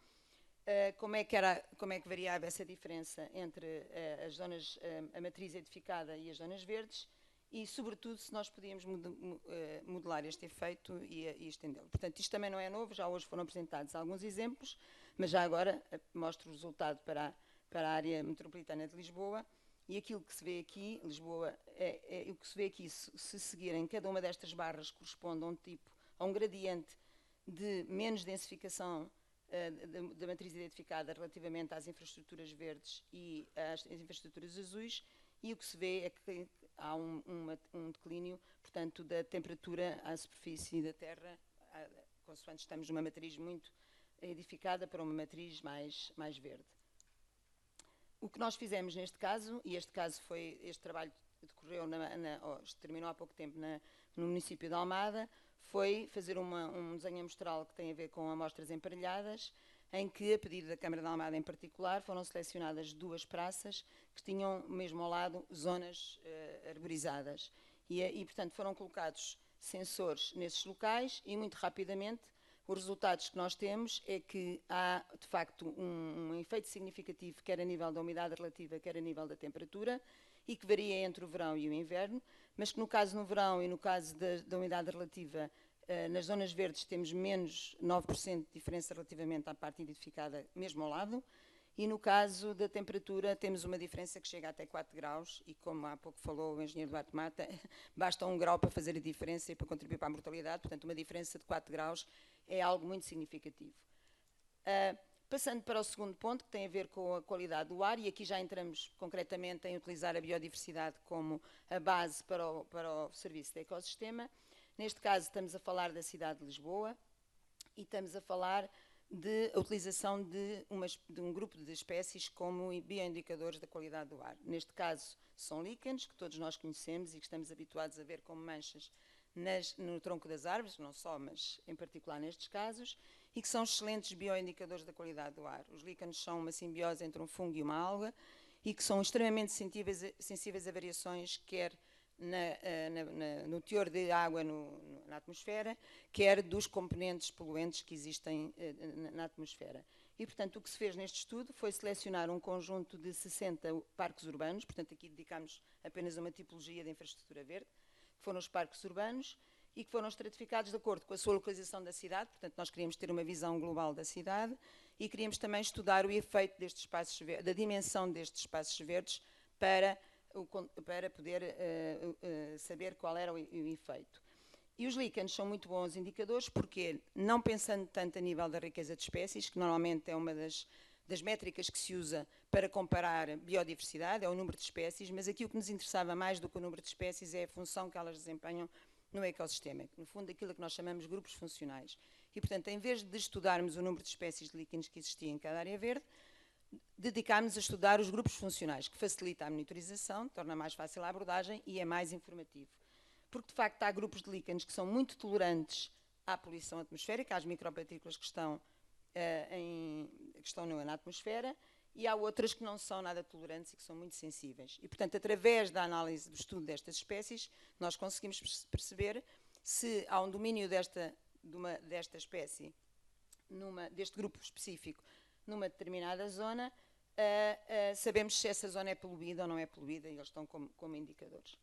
como é que variava essa diferença entre as zonas, a matriz edificada e as zonas verdes e, sobretudo, se nós podíamos modelar este efeito e estendê-lo. Portanto, isto também não é novo, já hoje foram apresentados alguns exemplos, mas já agora mostro o resultado para a área metropolitana de Lisboa e aquilo que se vê aqui, Lisboa, o que se vê aqui, se seguirem cada uma destas barras corresponde a um gradiente de menos densificação da matriz identificada relativamente às infraestruturas verdes e às infraestruturas azuis, e o que se vê é que há um declínio, portanto, da temperatura à superfície da Terra, consoante estamos numa matriz muito edificada para uma matriz mais verde. O que nós fizemos neste caso, e este trabalho decorreu terminou há pouco tempo no município de Almada, foi fazer um desenho amostral que tem a ver com amostras emparelhadas, em que, a pedido da Câmara de Almada em particular, foram selecionadas 2 praças que tinham, mesmo ao lado, zonas arborizadas. E, portanto, foram colocados sensores nesses locais e, muito rapidamente, os resultados que nós temos é que há, de facto, um efeito significativo, quer a nível da umidade relativa, quer a nível da temperatura, e que varia entre o verão e o inverno, mas que no verão e no caso da umidade relativa, nas zonas verdes temos menos 9% de diferença relativamente à parte edificada, mesmo ao lado, e no caso da temperatura temos uma diferença que chega até 4 graus, e como há pouco falou o engenheiro Duarte Mata, basta 1 grau para fazer a diferença e para contribuir para a mortalidade, portanto uma diferença de 4 graus é algo muito significativo. Passando para o segundo ponto, que tem a ver com a qualidade do ar, e aqui já entramos concretamente em utilizar a biodiversidade como a base para o serviço de ecossistema. Neste caso estamos a falar da cidade de Lisboa e estamos a falar de a utilização de um grupo de espécies como bioindicadores da qualidade do ar. Neste caso, são líquenes, que todos nós conhecemos e que estamos habituados a ver como manchas no tronco das árvores, não só, mas em particular nestes casos, e que são excelentes bioindicadores da qualidade do ar. Os líquenes são uma simbiose entre um fungo e uma alga e que são extremamente sensíveis a variações, quer no teor de água na atmosfera, quer dos componentes poluentes que existem na atmosfera. E, portanto, o que se fez neste estudo foi selecionar um conjunto de 60 parques urbanos, portanto, aqui dedicamos apenas a uma tipologia de infraestrutura verde, que foram os parques urbanos e que foram estratificados de acordo com a sua localização da cidade, portanto, nós queríamos ter uma visão global da cidade e queríamos também estudar o efeito destes espaços verdes, da dimensão destes espaços verdes para poder saber qual era o efeito. E os líquenes são muito bons indicadores porque, não pensando tanto a nível da riqueza de espécies, que normalmente é uma das métricas que se usa para comparar biodiversidade, é o número de espécies, mas aqui o que nos interessava mais do que o número de espécies é a função que elas desempenham no ecossistema, no fundo aquilo que nós chamamos de grupos funcionais. E, portanto, em vez de estudarmos o número de espécies de líquenes que existia em cada área verde, dedicámos a estudar os grupos funcionais, que facilita a monitorização, torna mais fácil a abordagem e é mais informativo. Porque, de facto, há grupos de líquenes que são muito tolerantes à poluição atmosférica, às micropartículas que estão na atmosfera, e há outras que não são nada tolerantes e que são muito sensíveis. E, portanto, através da análise do estudo destas espécies, nós conseguimos perceber se há um domínio desta espécie, deste grupo específico, numa determinada zona, sabemos se essa zona é poluída ou não é poluída, e eles estão como indicadores.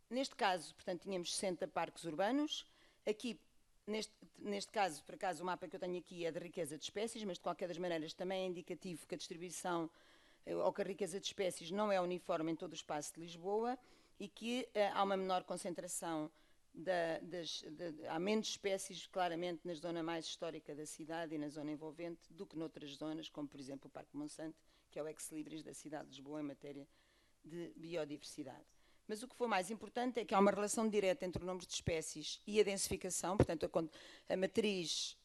Neste caso, portanto, tínhamos 60 parques urbanos. Aqui, neste caso, por acaso, o mapa que eu tenho aqui é de riqueza de espécies, mas de qualquer das maneiras também é indicativo que a distribuição ou que a riqueza de espécies não é uniforme em todo o espaço de Lisboa e que há uma menor concentração, há menos espécies claramente na zona mais histórica da cidade e na zona envolvente do que noutras zonas, como por exemplo o Parque Monsanto, que é o ex-libris da cidade de Lisboa em matéria de biodiversidade. Mas o que for mais importante é que há uma relação direta entre o número de espécies e a densificação, portanto a matriz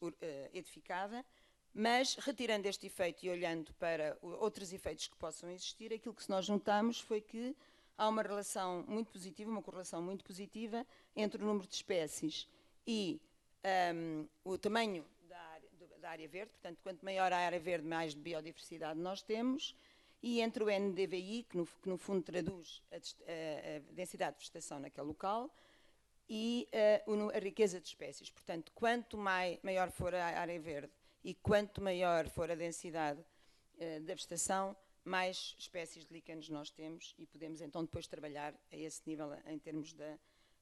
edificada, mas retirando este efeito e olhando para outros efeitos que possam existir, aquilo que nós notamos foi que há uma relação muito positiva, uma correlação muito positiva entre o número de espécies e o tamanho da área verde, portanto, quanto maior a área verde, mais biodiversidade nós temos, e entre o NDVI, que no fundo traduz a densidade de vegetação naquele local, e a riqueza de espécies. Portanto, quanto maior for a área verde e quanto maior for a densidade da vegetação, mais espécies de líquenes nós temos e podemos então depois trabalhar a esse nível em termos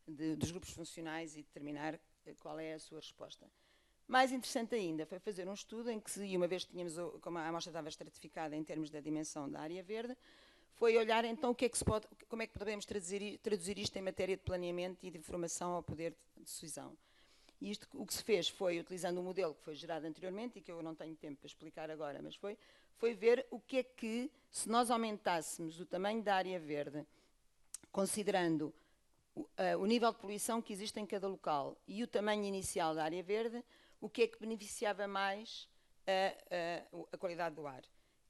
dos grupos funcionais e determinar qual é a sua resposta. Mais interessante ainda foi fazer um estudo em que, uma vez que tínhamos, como a amostra estava estratificada em termos da dimensão da área verde, foi olhar então como é que podemos traduzir isto em matéria de planeamento e de informação ao poder de decisão. E isto, o que se fez foi, utilizando um modelo que foi gerado anteriormente e que eu não tenho tempo para explicar agora, mas foi ver o que é que, se nós aumentássemos o tamanho da área verde, considerando o nível de poluição que existe em cada local e o tamanho inicial da área verde, o que é que beneficiava mais a qualidade do ar.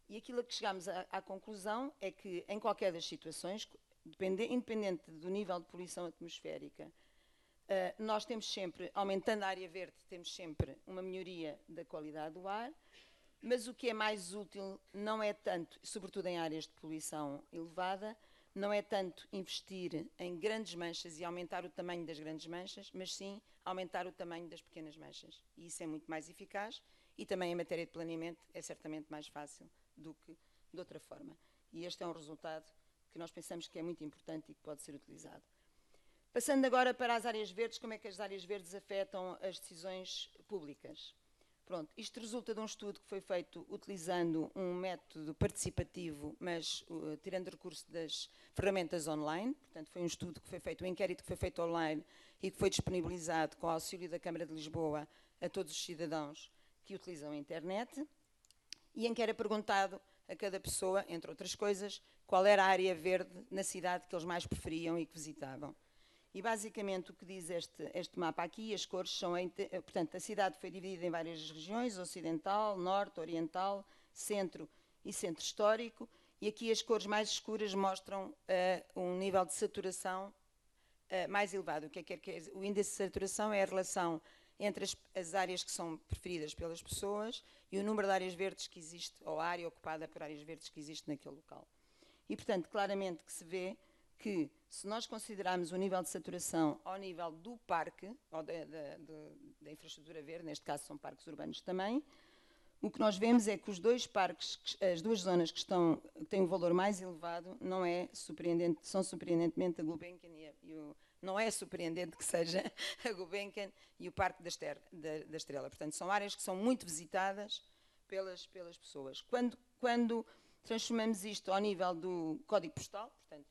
E aquilo a que chegámos à conclusão é que, em qualquer das situações, independente do nível de poluição atmosférica, nós temos sempre, aumentando a área verde, temos sempre uma melhoria da qualidade do ar, mas o que é mais útil não é tanto, sobretudo em áreas de poluição elevada, não é tanto investir em grandes manchas e aumentar o tamanho das grandes manchas, mas sim aumentar o tamanho das pequenas manchas. E isso é muito mais eficaz e também em matéria de planeamento é certamente mais fácil do que de outra forma. E este é um resultado que nós pensamos que é muito importante e que pode ser utilizado. Passando agora para as áreas verdes, como é que as áreas verdes afetam as decisões públicas? Pronto, isto resulta de um estudo que foi feito utilizando um método participativo, mas tirando recurso das ferramentas online. Portanto, foi um estudo que foi feito, um inquérito que foi feito online e que foi disponibilizado com o auxílio da Câmara de Lisboa a todos os cidadãos que utilizam a internet e em que era perguntado a cada pessoa, entre outras coisas, qual era a área verde na cidade que eles mais preferiam e que visitavam. E basicamente o que diz este mapa aqui, as cores são, portanto, a cidade foi dividida em várias regiões, ocidental, norte, oriental, centro e centro histórico, e aqui as cores mais escuras mostram um nível de saturação mais elevado. O que é que quer dizer? O índice de saturação é a relação entre as áreas que são preferidas pelas pessoas e o número de áreas verdes que existe, ou a área ocupada por áreas verdes que existe naquele local. E, portanto, claramente que se vê que, se nós considerarmos o nível de saturação ao nível do parque, ou da infraestrutura verde, neste caso são parques urbanos também, o que nós vemos é que os dois parques, as duas zonas que têm um valor mais elevado, são surpreendentemente a Gulbenkian não é surpreendente que seja a Gulbenkian e o Parque da Estrela. Portanto, são áreas que são muito visitadas pelas pessoas. Quando transformamos isto ao nível do código postal, portanto,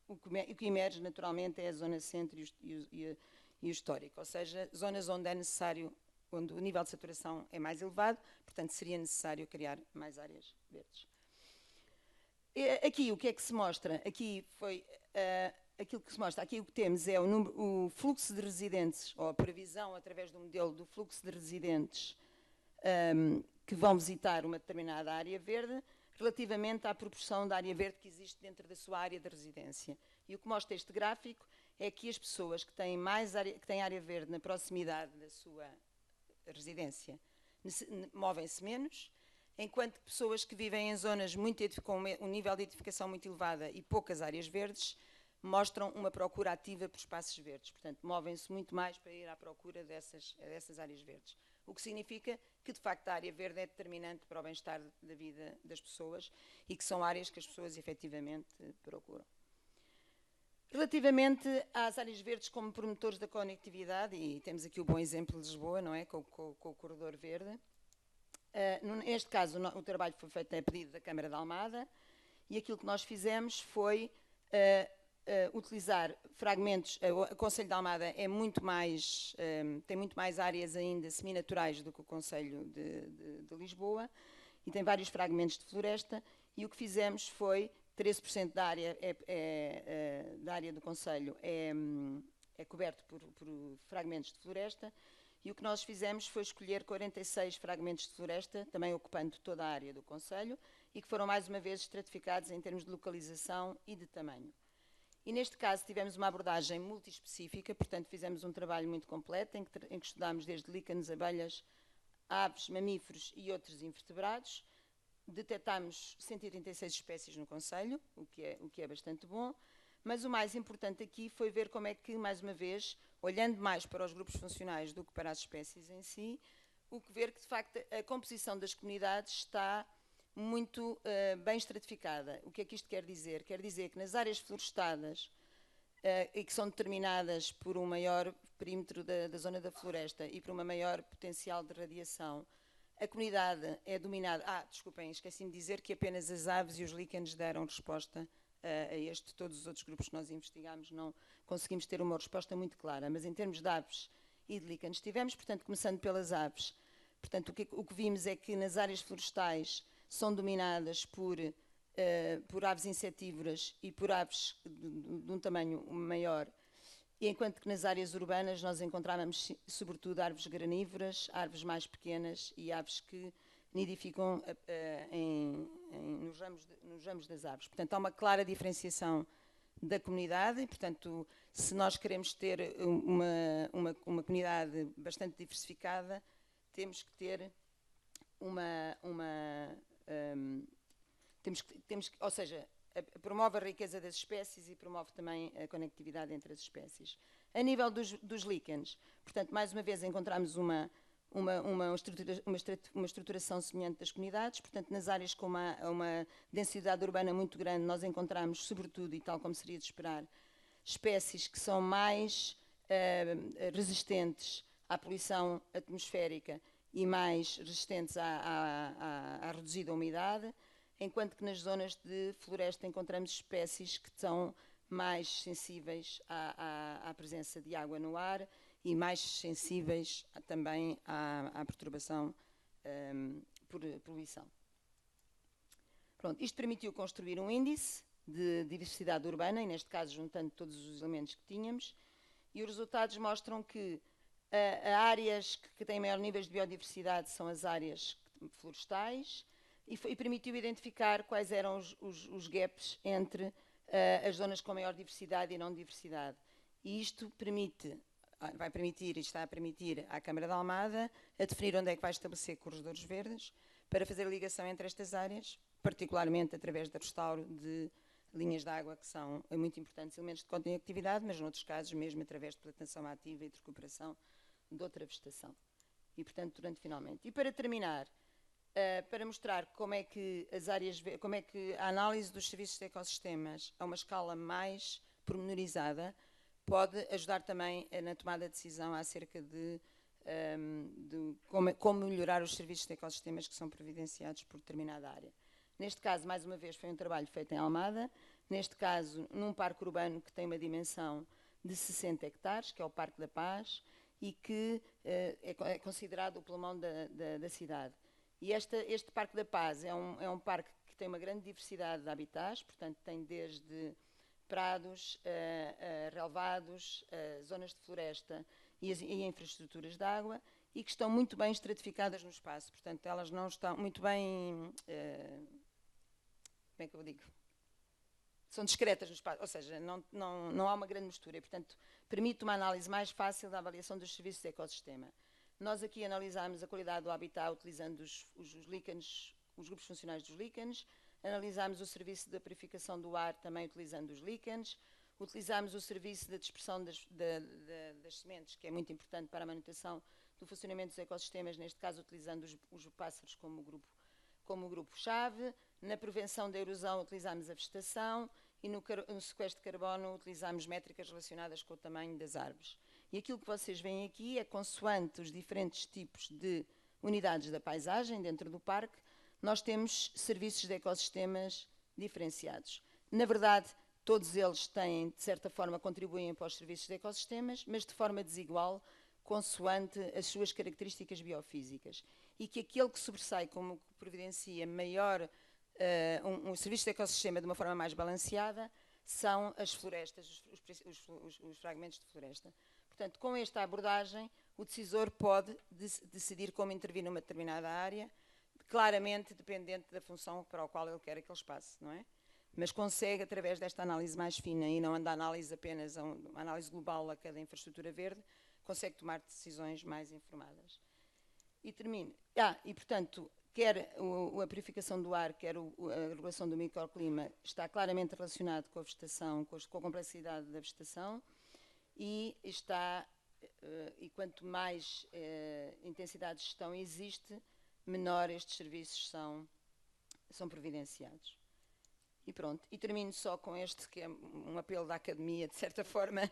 o que emerge naturalmente é a zona centro e o histórico, ou seja, zonas onde é necessário, onde o nível de saturação é mais elevado, portanto seria necessário criar mais áreas verdes. Aqui o que é que se mostra? Aqui foi aquilo que se mostra. Aqui o que temos é o fluxo de residentes, ou a previsão através do modelo do fluxo de residentes que vão visitar uma determinada área verde, relativamente à proporção da área verde que existe dentro da sua área de residência. E o que mostra este gráfico é que as pessoas que têm área verde na proximidade da sua residência movem-se menos, enquanto que pessoas que vivem em zonas com um nível de edificação muito elevada e poucas áreas verdes mostram uma procura ativa por espaços verdes. Portanto, movem-se muito mais para ir à procura dessas áreas verdes. O que significa que, de facto, a área verde é determinante para o bem-estar da vida das pessoas e que são áreas que as pessoas efetivamente procuram. Relativamente às áreas verdes como promotores da conectividade, e temos aqui o bom exemplo de Lisboa, não é? Com o corredor verde. Neste caso, o trabalho foi feito a pedido da Câmara de Almada e aquilo que nós fizemos foi utilizar fragmentos. O Concelho de Almada tem muito mais áreas ainda seminaturais do que o Concelho de Lisboa e tem vários fragmentos de floresta, e o que fizemos foi 13% da área do Concelho é coberto por fragmentos de floresta, e o que nós fizemos foi escolher 46 fragmentos de floresta, também ocupando toda a área do Concelho, e que foram mais uma vez estratificados em termos de localização e de tamanho. E neste caso tivemos uma abordagem multiespecífica, portanto fizemos um trabalho muito completo, em que estudámos desde líquenes, abelhas, aves, mamíferos e outros invertebrados. Detetámos 136 espécies no Concelho, o que é bastante bom, mas o mais importante aqui foi ver como é que, mais uma vez, olhando mais para os grupos funcionais do que para as espécies em si, ver que, de facto, a composição das comunidades está muito bem estratificada. O que é que isto quer dizer? Quer dizer que nas áreas florestadas, e que são determinadas por um maior perímetro da zona da floresta e por uma maior potencial de radiação, a comunidade é dominada... desculpem, esqueci-me de dizer que apenas as aves e os líquenes deram resposta a todos os outros grupos que nós investigámos, não conseguimos ter uma resposta muito clara, mas em termos de aves e de líquenes tivemos, portanto, começando pelas aves. Portanto, o que vimos é que nas áreas florestais são dominadas por aves insetívoras e por aves de um tamanho maior, e enquanto que nas áreas urbanas nós encontrávamos sobretudo árvores granívoras, árvores mais pequenas e aves que nidificam nos ramos das árvores. Portanto, há uma clara diferenciação da comunidade e, portanto, se nós queremos ter uma comunidade bastante diversificada, temos que ter ou seja, promove a riqueza das espécies e promove também a conectividade entre as espécies. A nível dos líquenes, portanto, mais uma vez encontramos uma estruturação semelhante das comunidades, portanto, nas áreas com uma densidade urbana muito grande, nós encontramos, sobretudo, e tal como seria de esperar, espécies que são mais resistentes à poluição atmosférica e mais resistentes à reduzida umidade, enquanto que nas zonas de floresta encontramos espécies que são mais sensíveis à presença de água no ar e mais sensíveis também à perturbação por poluição. Pronto, isto permitiu construir um índice de diversidade urbana, e neste caso juntando todos os elementos que tínhamos, e os resultados mostram que áreas que têm maior níveis de biodiversidade são as áreas florestais, e permitiu identificar quais eram os gaps entre as zonas com maior diversidade e não diversidade. E isto vai permitir, e está a permitir à Câmara de Almada a definir onde é que vai estabelecer corredores verdes para fazer a ligação entre estas áreas, particularmente através do restauro de linhas de água, que são muito importantes elementos de conectividade, mas noutros casos mesmo através de plantação ativa e de recuperação de outra vegetação. E, portanto, finalmente. E para terminar, para mostrar como é que a análise dos serviços de ecossistemas a uma escala mais pormenorizada pode ajudar também na tomada de decisão acerca de como melhorar os serviços de ecossistemas que são providenciados por determinada área. Neste caso, mais uma vez, foi um trabalho feito em Almada, neste caso, num parque urbano que tem uma dimensão de 60 hectares, que é o Parque da Paz, e que é considerado o pulmão da cidade. E este Parque da Paz é um parque que tem uma grande diversidade de habitats, portanto tem desde prados, relevados, zonas de floresta e infraestruturas de água, e que estão muito bem estratificadas no espaço. Portanto, elas não estão muito bem... como é que eu digo? São discretas no espaço, ou seja, não há uma grande mistura, e, portanto, permite uma análise mais fácil da avaliação dos serviços de ecossistema. Nós aqui analisámos a qualidade do habitat utilizando os líquenes, os grupos funcionais dos líquenes, analisámos o serviço da purificação do ar também utilizando os líquenes, utilizámos o serviço da dispersão das sementes, que é muito importante para a manutenção do funcionamento dos ecossistemas, neste caso utilizando os pássaros como grupo-chave. Na prevenção da erosão utilizámos a vegetação e no sequestro de carbono utilizámos métricas relacionadas com o tamanho das árvores. E aquilo que vocês veem aqui é consoante os diferentes tipos de unidades da paisagem dentro do parque, nós temos serviços de ecossistemas diferenciados. Na verdade, todos eles têm, de certa forma, contribuem para os serviços de ecossistemas, mas de forma desigual, consoante as suas características biofísicas. E que aquele que sobressai como que providencia maior um serviço de ecossistema de uma forma mais balanceada são as florestas, os fragmentos de floresta. Portanto, com esta abordagem, o decisor pode decidir como intervir numa determinada área, claramente dependente da função para a qual ele quer aquele espaço, não é? Mas consegue, através desta análise mais fina e não anda a análise apenas uma análise global a cada infraestrutura verde, consegue tomar decisões mais informadas. E termino. E, portanto, quer a purificação do ar, quer a regulação do microclima, está claramente relacionado com a vegetação, com a complexidade da vegetação, e quanto mais intensidade de gestão existe, menor estes serviços são providenciados. E pronto, e termino só com este, que é um apelo da academia, de certa forma,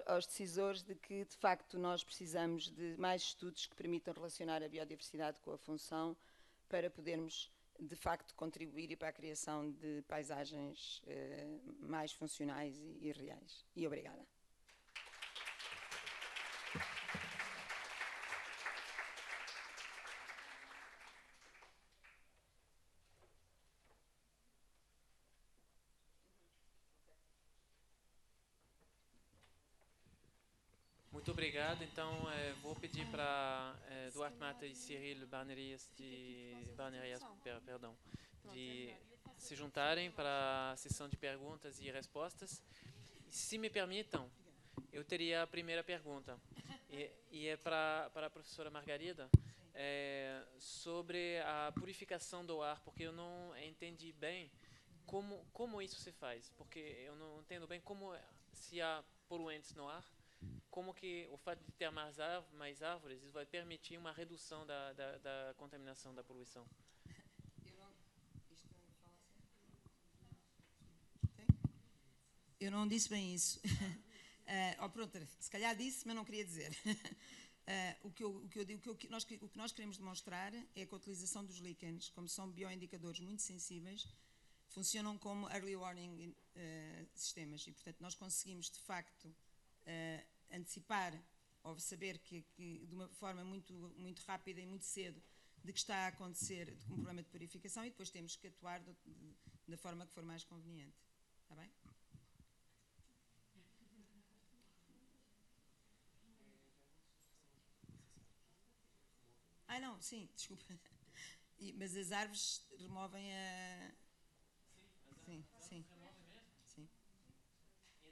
aos decisores, de que, de facto, nós precisamos de mais estudos que permitam relacionar a biodiversidade com a função para podermos, de facto, contribuir para a criação de paisagens mais funcionais e reais. E obrigada. Muito obrigado. Então, vou pedir para Duarte Mata e Cyril Barnerias de se juntarem para a sessão de perguntas e respostas. Se me permitam, eu teria a primeira pergunta, e é para a professora Margarida, sobre a purificação do ar, porque eu não entendi bem como isso se faz, porque eu não entendo bem se há poluentes no ar, como que o fato de ter mais árvores isso vai permitir uma redução da contaminação, da poluição. Eu não disse bem isso. Pronto, se calhar disse, mas não queria dizer. O que nós queremos demonstrar é que a utilização dos líquenes, como são bioindicadores muito sensíveis, funcionam como early warning sistemas, e, portanto, nós conseguimos, de facto, antecipar ou saber que de uma forma muito, muito rápida e muito cedo de que está a acontecer um problema de purificação, e depois temos que atuar da forma que for mais conveniente. Está bem? Não, sim, desculpa. Mas as árvores removem a... Sim, sim. Sim.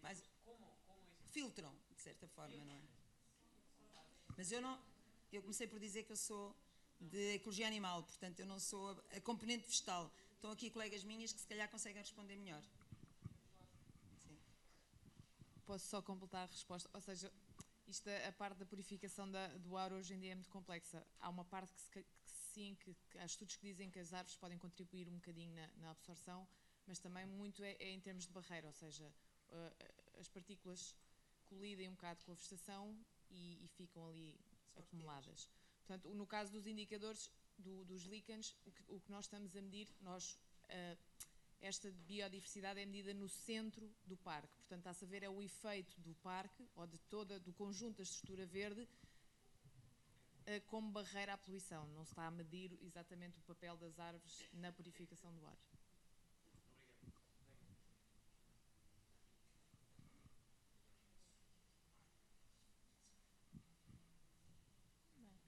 Mas filtram, de certa forma, não é? Mas eu comecei por dizer que eu sou de ecologia animal, portanto eu não sou a componente vegetal. Estão aqui colegas minhas que se calhar conseguem responder melhor. Sim. Posso só completar a resposta? Ou seja, a parte da purificação do ar hoje em dia é muito complexa. Há uma parte que sim, que há estudos que dizem que as árvores podem contribuir um bocadinho na absorção, mas também muito é em termos de barreira, ou seja, as partículas colidem um bocado com a vegetação e ficam ali acumuladas. Portanto, no caso dos indicadores dos líquens, o que nós estamos a medir, esta biodiversidade é medida no centro do parque. Portanto, está-se a ver o efeito do parque, ou do conjunto da estrutura verde, como barreira à poluição. Não se está a medir exatamente o papel das árvores na purificação do ar.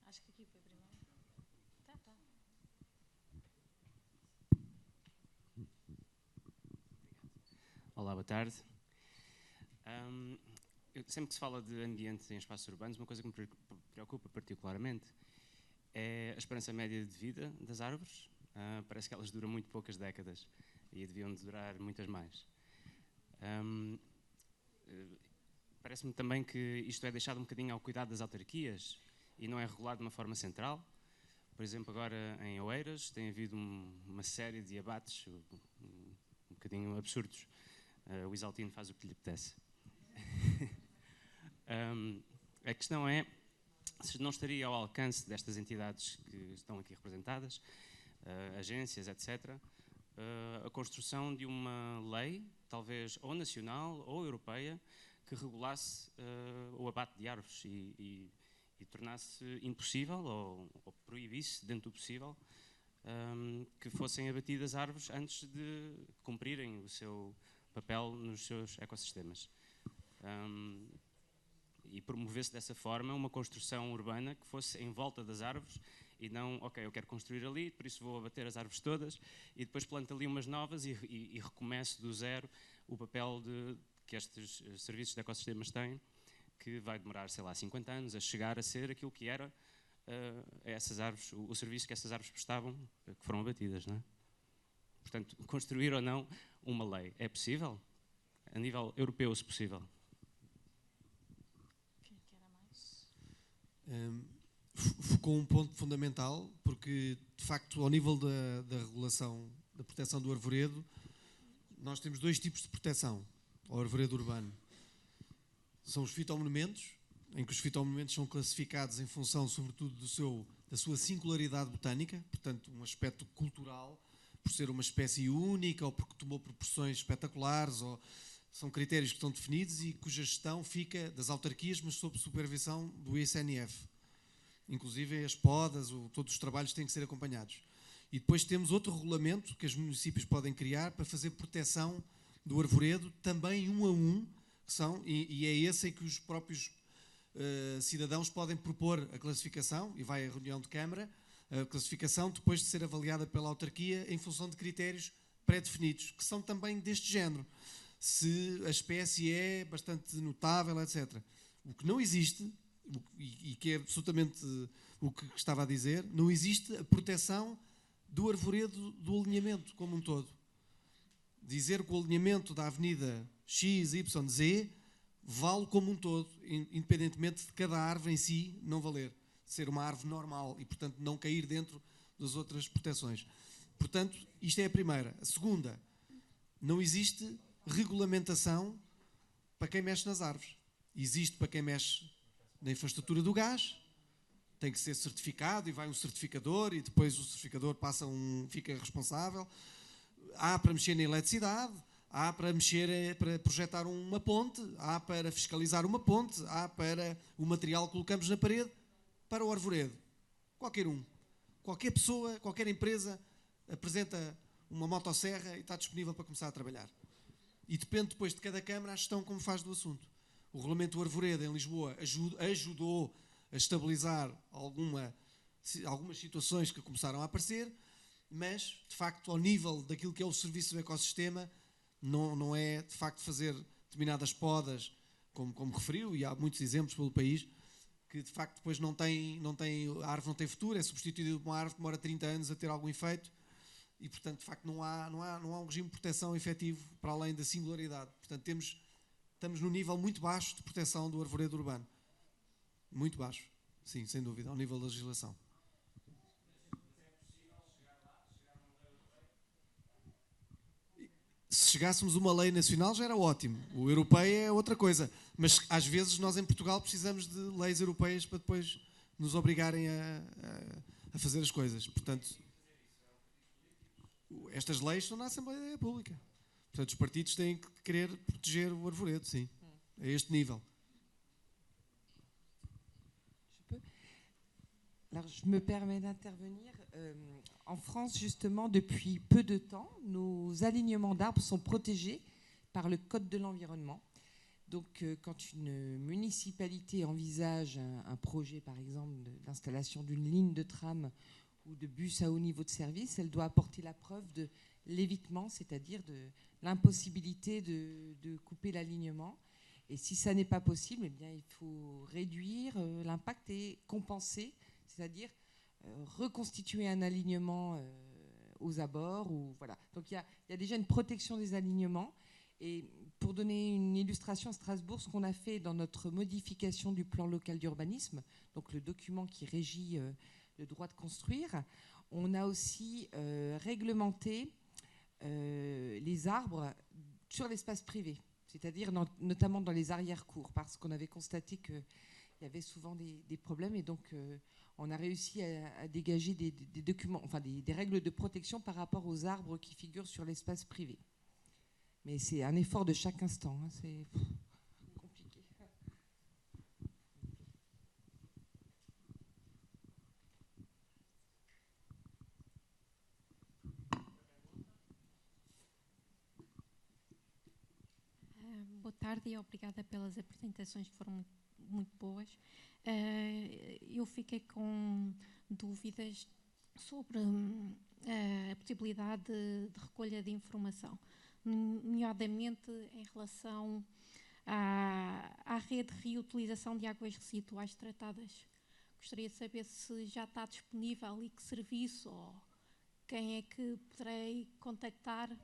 Acho que aqui foi primeiro. Tá. Olá, boa tarde. Sempre que se fala de ambiente em espaços urbanos, uma coisa que me preocupa particularmente é a esperança média de vida das árvores. Parece que elas duram muito poucas décadas e deviam durar muitas mais. Parece-me também que isto é deixado um bocadinho ao cuidado das autarquias e não é regulado de uma forma central. Por exemplo, agora em Oeiras tem havido uma série de abates um bocadinho absurdos. O Isaltino faz o que lhe apetece. A questão é se não estaria ao alcance destas entidades que estão aqui representadas, agências, etc., a construção de uma lei, talvez ou nacional ou europeia, que regulasse o abate de árvores e tornasse impossível ou proibisse, dentro do possível, que fossem abatidas árvores antes de cumprirem o seu papel nos seus ecossistemas. E promovesse dessa forma uma construção urbana que fosse em volta das árvores e não, ok, eu quero construir ali, por isso vou abater as árvores todas e depois planto ali umas novas e recomeço do zero o papel que estes serviços de ecossistemas têm, que vai demorar, sei lá, 50 anos a chegar a ser aquilo que era essas árvores, o serviço que essas árvores prestavam, que foram abatidas, não é? Portanto, construir ou não uma lei é possível? A nível europeu, se possível. Quem era mais? Focou um ponto fundamental, porque, de facto, ao nível da regulação da proteção do arvoredo, nós temos dois tipos de proteção ao arvoredo urbano. São os fitomonumentos, em que os fitomonumentos são classificados em função, sobretudo, da sua singularidade botânica, portanto, um aspecto cultural, por ser uma espécie única ou porque tomou proporções espetaculares, ou são critérios que estão definidos e cuja gestão fica das autarquias, mas sob supervisão do ICNF. Inclusive as podas, todos os trabalhos têm que ser acompanhados. E depois temos outro regulamento que os municípios podem criar para fazer proteção do arvoredo, também um a um, e é esse em que os próprios cidadãos podem propor a classificação, e vai à reunião de Câmara, a classificação depois de ser avaliada pela autarquia em função de critérios pré-definidos, que são também deste género. Se a espécie é bastante notável, etc. O que não existe, e que é absolutamente o que estava a dizer, não existe a proteção do arvoredo do alinhamento como um todo. Dizer que o alinhamento da avenida X, Y, Z vale como um todo, independentemente de cada árvore em si não valer, ser uma árvore normal e, portanto, não cair dentro das outras proteções. Portanto, isto é a primeira. A segunda, não existe regulamentação para quem mexe nas árvores. Existe para quem mexe na infraestrutura do gás, tem que ser certificado e vai um certificador e depois o certificador fica responsável. Há para mexer na eletricidade, há para para projetar uma ponte, há para fiscalizar uma ponte, há para o material que colocamos na parede, para o arvoredo. Qualquer um. Qualquer pessoa, qualquer empresa apresenta uma motosserra e está disponível para começar a trabalhar. E depende depois de cada Câmara a gestão como faz do assunto. O Regulamento do Arvoredo em Lisboa ajudou a estabilizar algumas situações que começaram a aparecer, mas, de facto, ao nível daquilo que é o serviço do ecossistema, não é, de facto, fazer determinadas podas, como referiu, e há muitos exemplos pelo país, que, de facto, depois a árvore não tem futuro, é substituída por uma árvore que demora 30 anos a ter algum efeito, e, portanto, de facto, não há um regime de proteção efetivo para além da singularidade. Portanto, estamos num nível muito baixo de proteção do arvoredo urbano. Muito baixo, sim, sem dúvida, ao nível da legislação. Se chegássemos a uma lei nacional já era ótimo. O europeu é outra coisa. Mas às vezes nós em Portugal precisamos de leis europeias para depois nos obrigarem a fazer as coisas. Portanto, estas leis estão na Assembleia da República. Portanto, os partidos têm que querer proteger o arvoredo, sim. A este nível. Alors, je me permets d'intervenir. En France, justement, depuis peu de temps, nos alignements d'arbres sont protégés par le Code de l'environnement. Donc, quand une municipalité envisage un projet, par exemple, d'installation d'une ligne de tram ou de bus à haut niveau de service, elle doit apporter la preuve de l'évitement, c'est-à-dire de l'impossibilité de couper l'alignement. Et si ça n'est pas possible, eh bien, il faut réduire l'impact et compenser, c'est-à-dire reconstituer un alignement aux abords. Voilà. Donc il y a déjà une protection des alignements. Et pour donner une illustration à Strasbourg, ce qu'on a fait dans notre modification du plan local d'urbanisme, donc le document qui régit le droit de construire, on a aussi réglementé les arbres sur l'espace privé, c'est-à-dire notamment dans les arrière-cours, parce qu'on avait constaté qu'il y avait souvent des problèmes, et donc on a réussi à dégager des documents, enfin des règles de protection par rapport aux arbres qui figurent sur l'espace privé. Mais c'est un effort de chaque instant, hein, c'est compliqué. Boa tarde e obrigada pelas apresentações que foram muito boas. Eu fiquei com dúvidas sobre a possibilidade de recolha de informação, nomeadamente em relação à rede de reutilização de águas residuais tratadas. Gostaria de saber se já está disponível e que serviço ou quem é que poderei contactar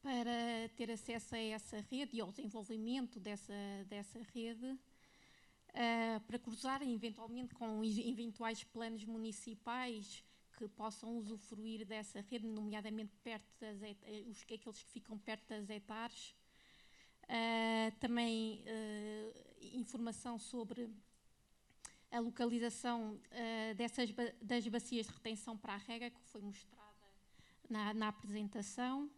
para ter acesso a essa rede e ao desenvolvimento dessa rede, para cruzar eventualmente com eventuais planos municipais que possam usufruir dessa rede, nomeadamente aqueles que ficam perto das hectares. Também informação sobre a localização das bacias de retenção para a rega, que foi mostrada na apresentação,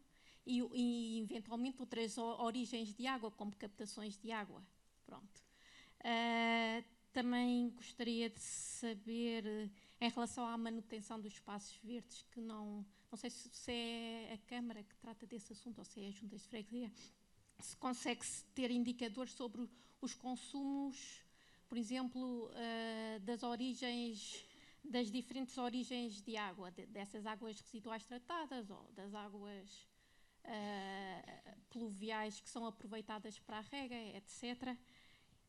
e eventualmente outras origens de água, como captações de água. Pronto. Também gostaria de saber, em relação à manutenção dos espaços verdes, que não sei se é a Câmara que trata desse assunto ou se é a Junta de Freguesia, se consegue-se ter indicadores sobre os consumos, por exemplo, das diferentes origens de água, dessas águas residuais tratadas ou das águas pluviais que são aproveitadas para a rega, etc.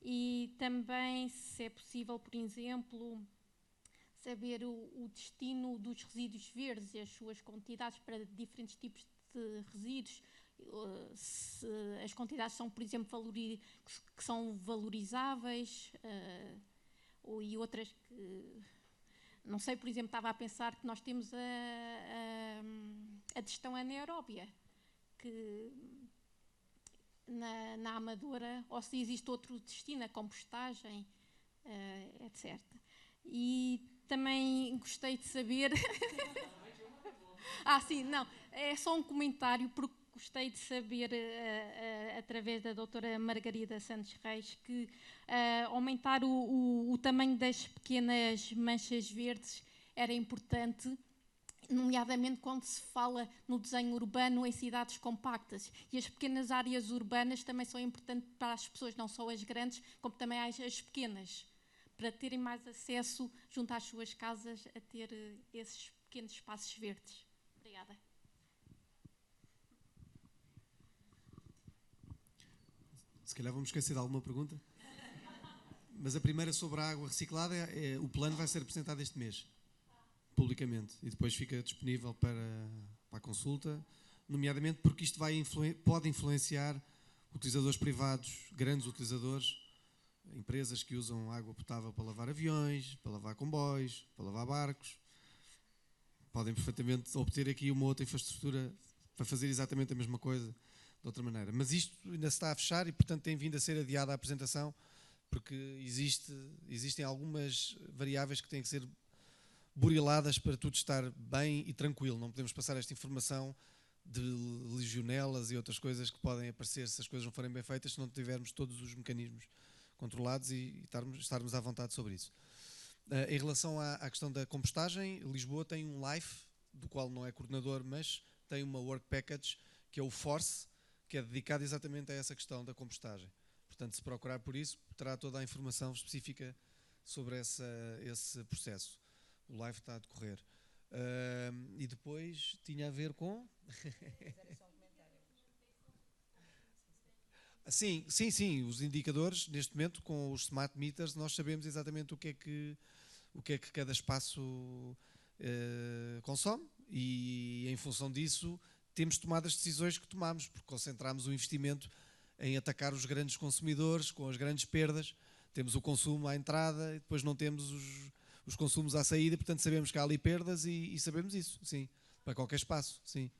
E também, se é possível, por exemplo, saber o destino dos resíduos verdes e as suas quantidades para diferentes tipos de resíduos, se as quantidades são, por exemplo, que são valorizáveis, e outras que, não sei, por exemplo, estava a pensar que nós temos a digestão anaeróbia, que na Amadora, ou se existe outro destino, a compostagem, etc. E também gostei de saber... sim, não, é só um comentário, porque gostei de saber, através da doutora Margarida Santos Reis, que aumentar o tamanho das pequenas manchas verdes era importante, nomeadamente quando se fala no desenho urbano em cidades compactas. E as pequenas áreas urbanas também são importantes para as pessoas, não só as grandes, como também as pequenas, para terem mais acesso, junto às suas casas, a ter esses pequenos espaços verdes. Obrigada. Se calhar vamos esquecer de alguma pergunta. Mas a primeira sobre a água reciclada, o plano vai ser apresentado este mês, publicamente, e depois fica disponível para a consulta, nomeadamente porque isto pode influenciar utilizadores privados, grandes utilizadores, empresas que usam água potável para lavar aviões, para lavar comboios, para lavar barcos. Podem perfeitamente obter aqui uma outra infraestrutura para fazer exatamente a mesma coisa de outra maneira. Mas isto ainda se está a fechar e, portanto, tem vindo a ser adiada a apresentação, porque existem algumas variáveis que têm que ser buriladas para tudo estar bem e tranquilo. Não podemos passar esta informação de legionelas e outras coisas que podem aparecer se as coisas não forem bem feitas, se não tivermos todos os mecanismos controlados e estarmos à vontade sobre isso. Em relação à questão da compostagem, Lisboa tem um LIFE, do qual não é coordenador, mas tem uma work package, que é o FORCE, que é dedicado exatamente a essa questão da compostagem. Portanto, se procurar por isso, terá toda a informação específica sobre esse processo. O live está a decorrer. E depois tinha a ver com... Sim, os indicadores, neste momento, com os smart meters, nós sabemos exatamente o que é que cada espaço consome e, em função disso, temos tomado as decisões que tomamos, porque concentramos o investimento em atacar os grandes consumidores com as grandes perdas. Temos o consumo à entrada e depois não temos os consumos à saída, portanto sabemos que há ali perdas e sabemos isso, sim, para qualquer espaço, sim.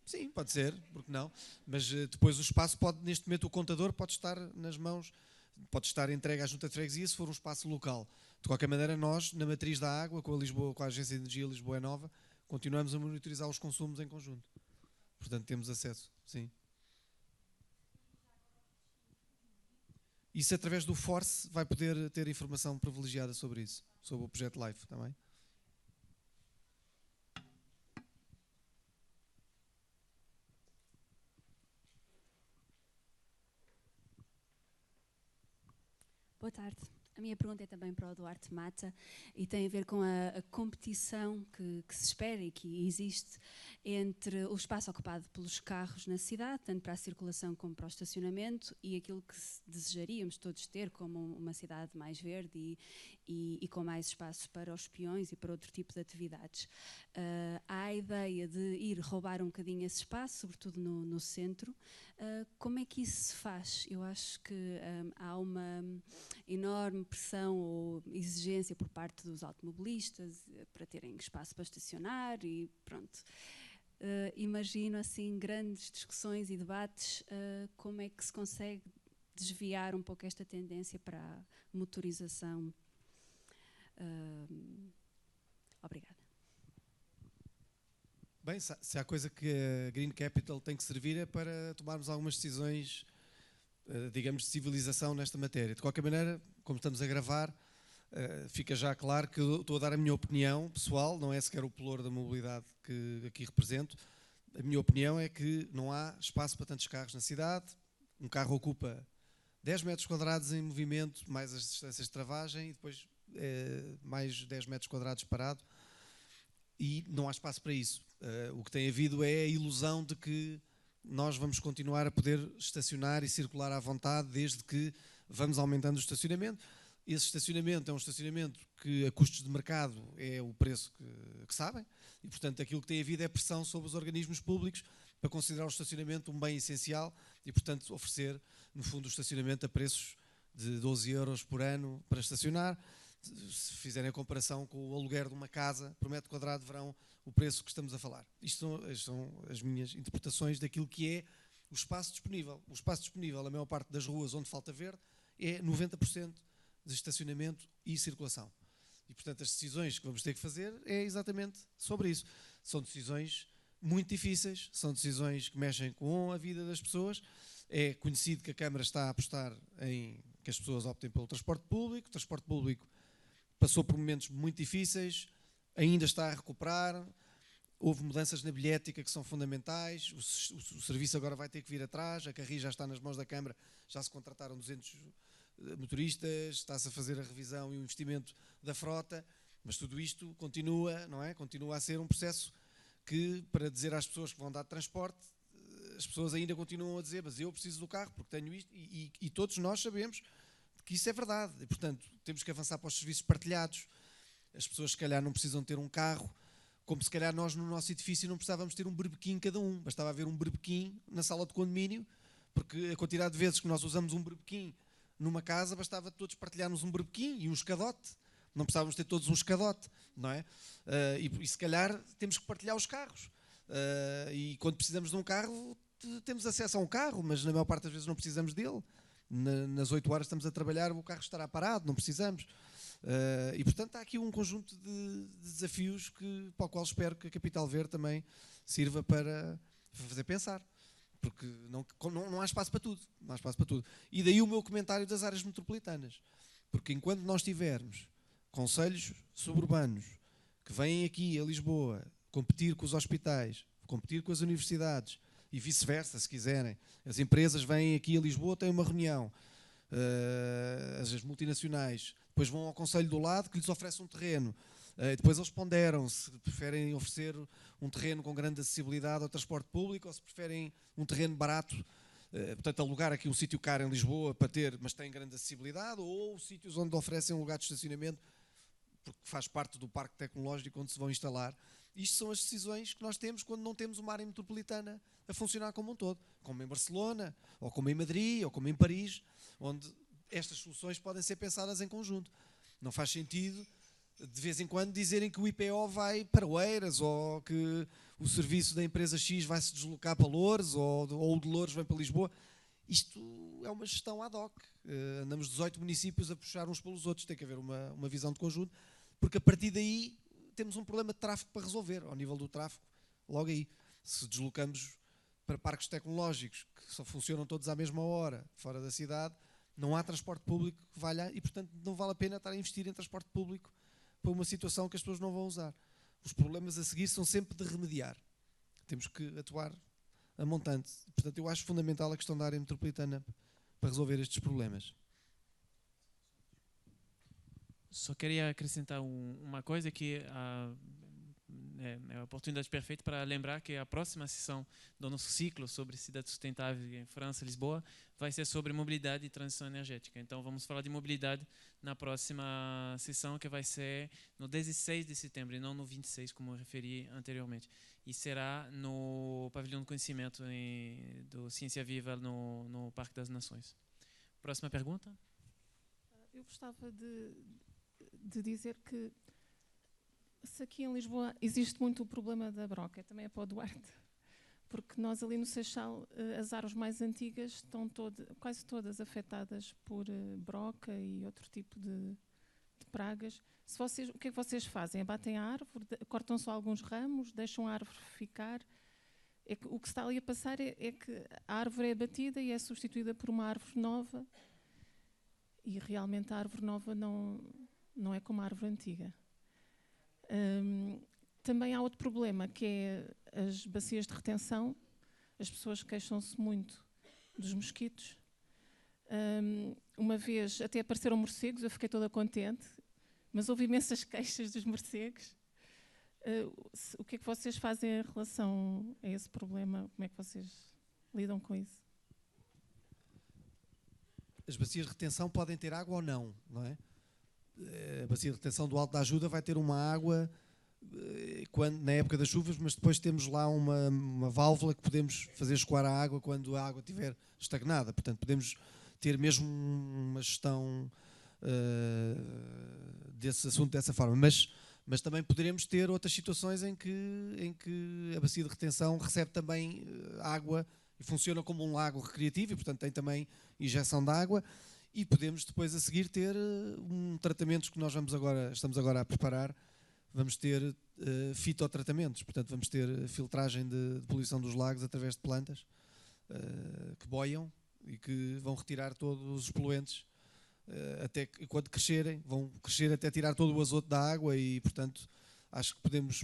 Sim, pode ser, porque não, mas depois o espaço pode, neste momento o contador pode estar nas mãos, pode estar entregue à Junta de Freguesia se for um espaço local. De qualquer maneira, nós, na matriz da água, com a Agência de Energia Lisboa Nova, continuamos a monitorizar os consumos em conjunto. Portanto, temos acesso, sim. Isso, através do FORCE, vai poder ter informação privilegiada sobre isso, sobre o projeto LIFE também. Boa tarde. A minha pergunta é também para o Duarte Mata e tem a ver com a competição que se espera e que existe entre o espaço ocupado pelos carros na cidade, tanto para a circulação como para o estacionamento, e aquilo que desejaríamos todos ter como uma cidade mais verde e com mais espaço para os peões e para outro tipo de atividades. Há a ideia de ir roubar um bocadinho esse espaço, sobretudo no centro. Como é que isso se faz? Eu acho que há uma enorme pressão ou exigência por parte dos automobilistas para terem espaço para estacionar e pronto. Imagino assim grandes discussões e debates, como é que se consegue desviar um pouco esta tendência para a motorização. Obrigada. Bem, se há coisa que a Green Capital tem que servir é para tomarmos algumas decisões, digamos, de civilização nesta matéria. De qualquer maneira, como estamos a gravar, fica já claro que eu estou a dar a minha opinião pessoal, não é sequer o pelour da mobilidade que aqui represento. A minha opinião é que não há espaço para tantos carros na cidade. Um carro ocupa 10 metros quadrados em movimento, mais as distâncias de travagem, e depois mais 10 metros quadrados parado. E não há espaço para isso. O que tem havido é a ilusão de que nós vamos continuar a poder estacionar e circular à vontade desde que vamos aumentando o estacionamento. Esse estacionamento é um estacionamento que a custos de mercado é o preço que sabem e, portanto, aquilo que tem havido é pressão sobre os organismos públicos para considerar o estacionamento um bem essencial e, portanto, oferecer, no fundo, o estacionamento a preços de 12 euros por ano para estacionar. Se fizerem a comparação com o aluguer de uma casa por metro quadrado, verão o preço que estamos a falar. Isto são as minhas interpretações daquilo que é o espaço disponível. O espaço disponível, a maior parte das ruas onde falta verde, é 90% de estacionamento e circulação. E, portanto, as decisões que vamos ter que fazer é exatamente sobre isso. São decisões muito difíceis, são decisões que mexem com a vida das pessoas. É conhecido que a Câmara está a apostar em que as pessoas optem pelo transporte público. O transporte público passou por momentos muito difíceis, ainda está a recuperar. Houve mudanças na bilhética que são fundamentais, o serviço agora vai ter que vir atrás, a Carris já está nas mãos da Câmara, já se contrataram 200 motoristas, está-se a fazer a revisão e o investimento da frota, mas tudo isto continua, não é? Continua a ser um processo que, para dizer às pessoas que vão dar transporte, as pessoas ainda continuam a dizer, mas eu preciso do carro porque tenho isto, e todos nós sabemos que isso é verdade, e portanto temos que avançar para os serviços partilhados. As pessoas se calhar não precisam ter um carro, como se calhar nós no nosso edifício não precisávamos ter um berbequim cada um, bastava haver um berbequim na sala de condomínio, porque a quantidade de vezes que nós usamos um berbequim numa casa, bastava todos partilharmos um berbequim e um escadote, não precisávamos ter todos um escadote, não é? E se calhar temos que partilhar os carros, e quando precisamos de um carro temos acesso a um carro, mas na maior parte das vezes não precisamos dele. Nas 8 horas estamos a trabalhar, o carro estará parado, não precisamos. E portanto há aqui um conjunto de desafios para o qual espero que a Capital Verde também sirva para fazer pensar, porque não há espaço para tudo, não há espaço para tudo. E daí o meu comentário das áreas metropolitanas, porque enquanto nós tivermos concelhos suburbanos que vêm aqui a Lisboa competir com os hospitais, competir com as universidades e vice-versa, se quiserem, as empresas vêm aqui a Lisboa, têm uma reunião, as multinacionais depois vão ao concelho do lado que lhes oferece um terreno, depois eles ponderam se preferem oferecer um terreno com grande acessibilidade ao transporte público ou se preferem um terreno barato, portanto alugar aqui um sítio caro em Lisboa para ter, mas tem grande acessibilidade, ou sítios onde oferecem um lugar de estacionamento porque faz parte do parque tecnológico onde se vão instalar. Isto são as decisões que nós temos quando não temos uma área metropolitana a funcionar como um todo, como em Barcelona, ou como em Madrid, ou como em Paris, onde estas soluções podem ser pensadas em conjunto. Não faz sentido, de vez em quando, dizerem que o IPO vai para Oeiras, ou que o serviço da empresa X vai se deslocar para Loures, ou o de Loures vem para Lisboa. Isto é uma gestão ad hoc. Andamos 18 municípios a puxar uns pelos outros, tem que haver uma visão de conjunto, porque a partir daí temos um problema de tráfego para resolver, ao nível do tráfego, logo aí. Se deslocamos para parques tecnológicos que só funcionam todos à mesma hora, fora da cidade, não há transporte público que valha, e portanto não vale a pena estar a investir em transporte público para uma situação que as pessoas não vão usar. Os problemas a seguir são sempre de remediar. Temos que atuar a montante. Portanto, eu acho fundamental a questão da área metropolitana para resolver estes problemas. Só queria acrescentar uma coisa que é a oportunidade perfeita para lembrar que a próxima sessão do nosso ciclo sobre cidade sustentável em França, Lisboa, vai ser sobre mobilidade e transição energética. Então vamos falar de mobilidade na próxima sessão, que vai ser no 16 de setembro e não no 26, como eu referi anteriormente. E será no Pavilhão do Conhecimento do Ciência Viva no Parque das Nações. Próxima pergunta? Eu gostava de dizer que se aqui em Lisboa existe muito o problema da broca, também é para o Duarte, porque nós ali no Seixal, as árvores mais antigas estão quase todas afetadas por broca e outro tipo de pragas. O que é que vocês fazem? Abatem a árvore, cortam só alguns ramos, deixam a árvore ficar? O que se está ali a passar é que a árvore é abatida e é substituída por uma árvore nova, e realmente a árvore nova não é como a árvore antiga. Também há outro problema, que é as bacias de retenção. As pessoas queixam-se muito dos mosquitos. Uma vez até apareceram morcegos, eu fiquei toda contente, mas houve imensas queixas dos morcegos. O que é que vocês fazem em relação a esse problema? Como é que vocês lidam com isso? As bacias de retenção podem ter água ou não, não é? A bacia de retenção do Alto da Ajuda vai ter uma água na época das chuvas, mas depois temos lá uma válvula que podemos fazer escoar a água quando a água estiver estagnada. Portanto, podemos ter mesmo uma gestão desse assunto dessa forma. Mas também poderemos ter outras situações em que a bacia de retenção recebe também água e funciona como um lago recreativo e, portanto, tem também injeção de água. E podemos depois a seguir ter tratamentos que nós estamos agora a preparar. Vamos ter fitotratamentos, portanto vamos ter filtragem de poluição dos lagos através de plantas que boiam e que vão retirar todos os poluentes até que, quando crescerem, vão crescer até tirar todo o azoto da água e, portanto, acho que podemos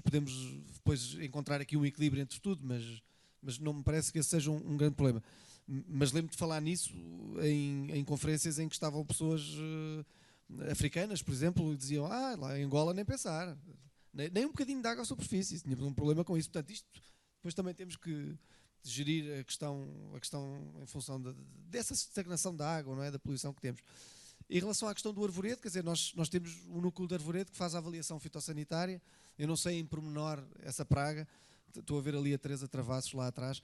depois encontrar aqui um equilíbrio entre tudo, mas não me parece que esse seja um grande problema. Mas lembro de falar nisso em conferências em que estavam pessoas africanas, por exemplo, e diziam, lá em Angola nem pensar, nem um bocadinho de água à superfície, tínhamos um problema com isso. Portanto, isto depois também temos que gerir a questão em função dessa estagnação da água, não é? Da poluição que temos. Em relação à questão do arvoredo, quer dizer, nós temos um núcleo de arvoredo que faz a avaliação fitossanitária. Eu não sei em pormenor essa praga. Estou a ver ali a Teresa Travassos lá atrás.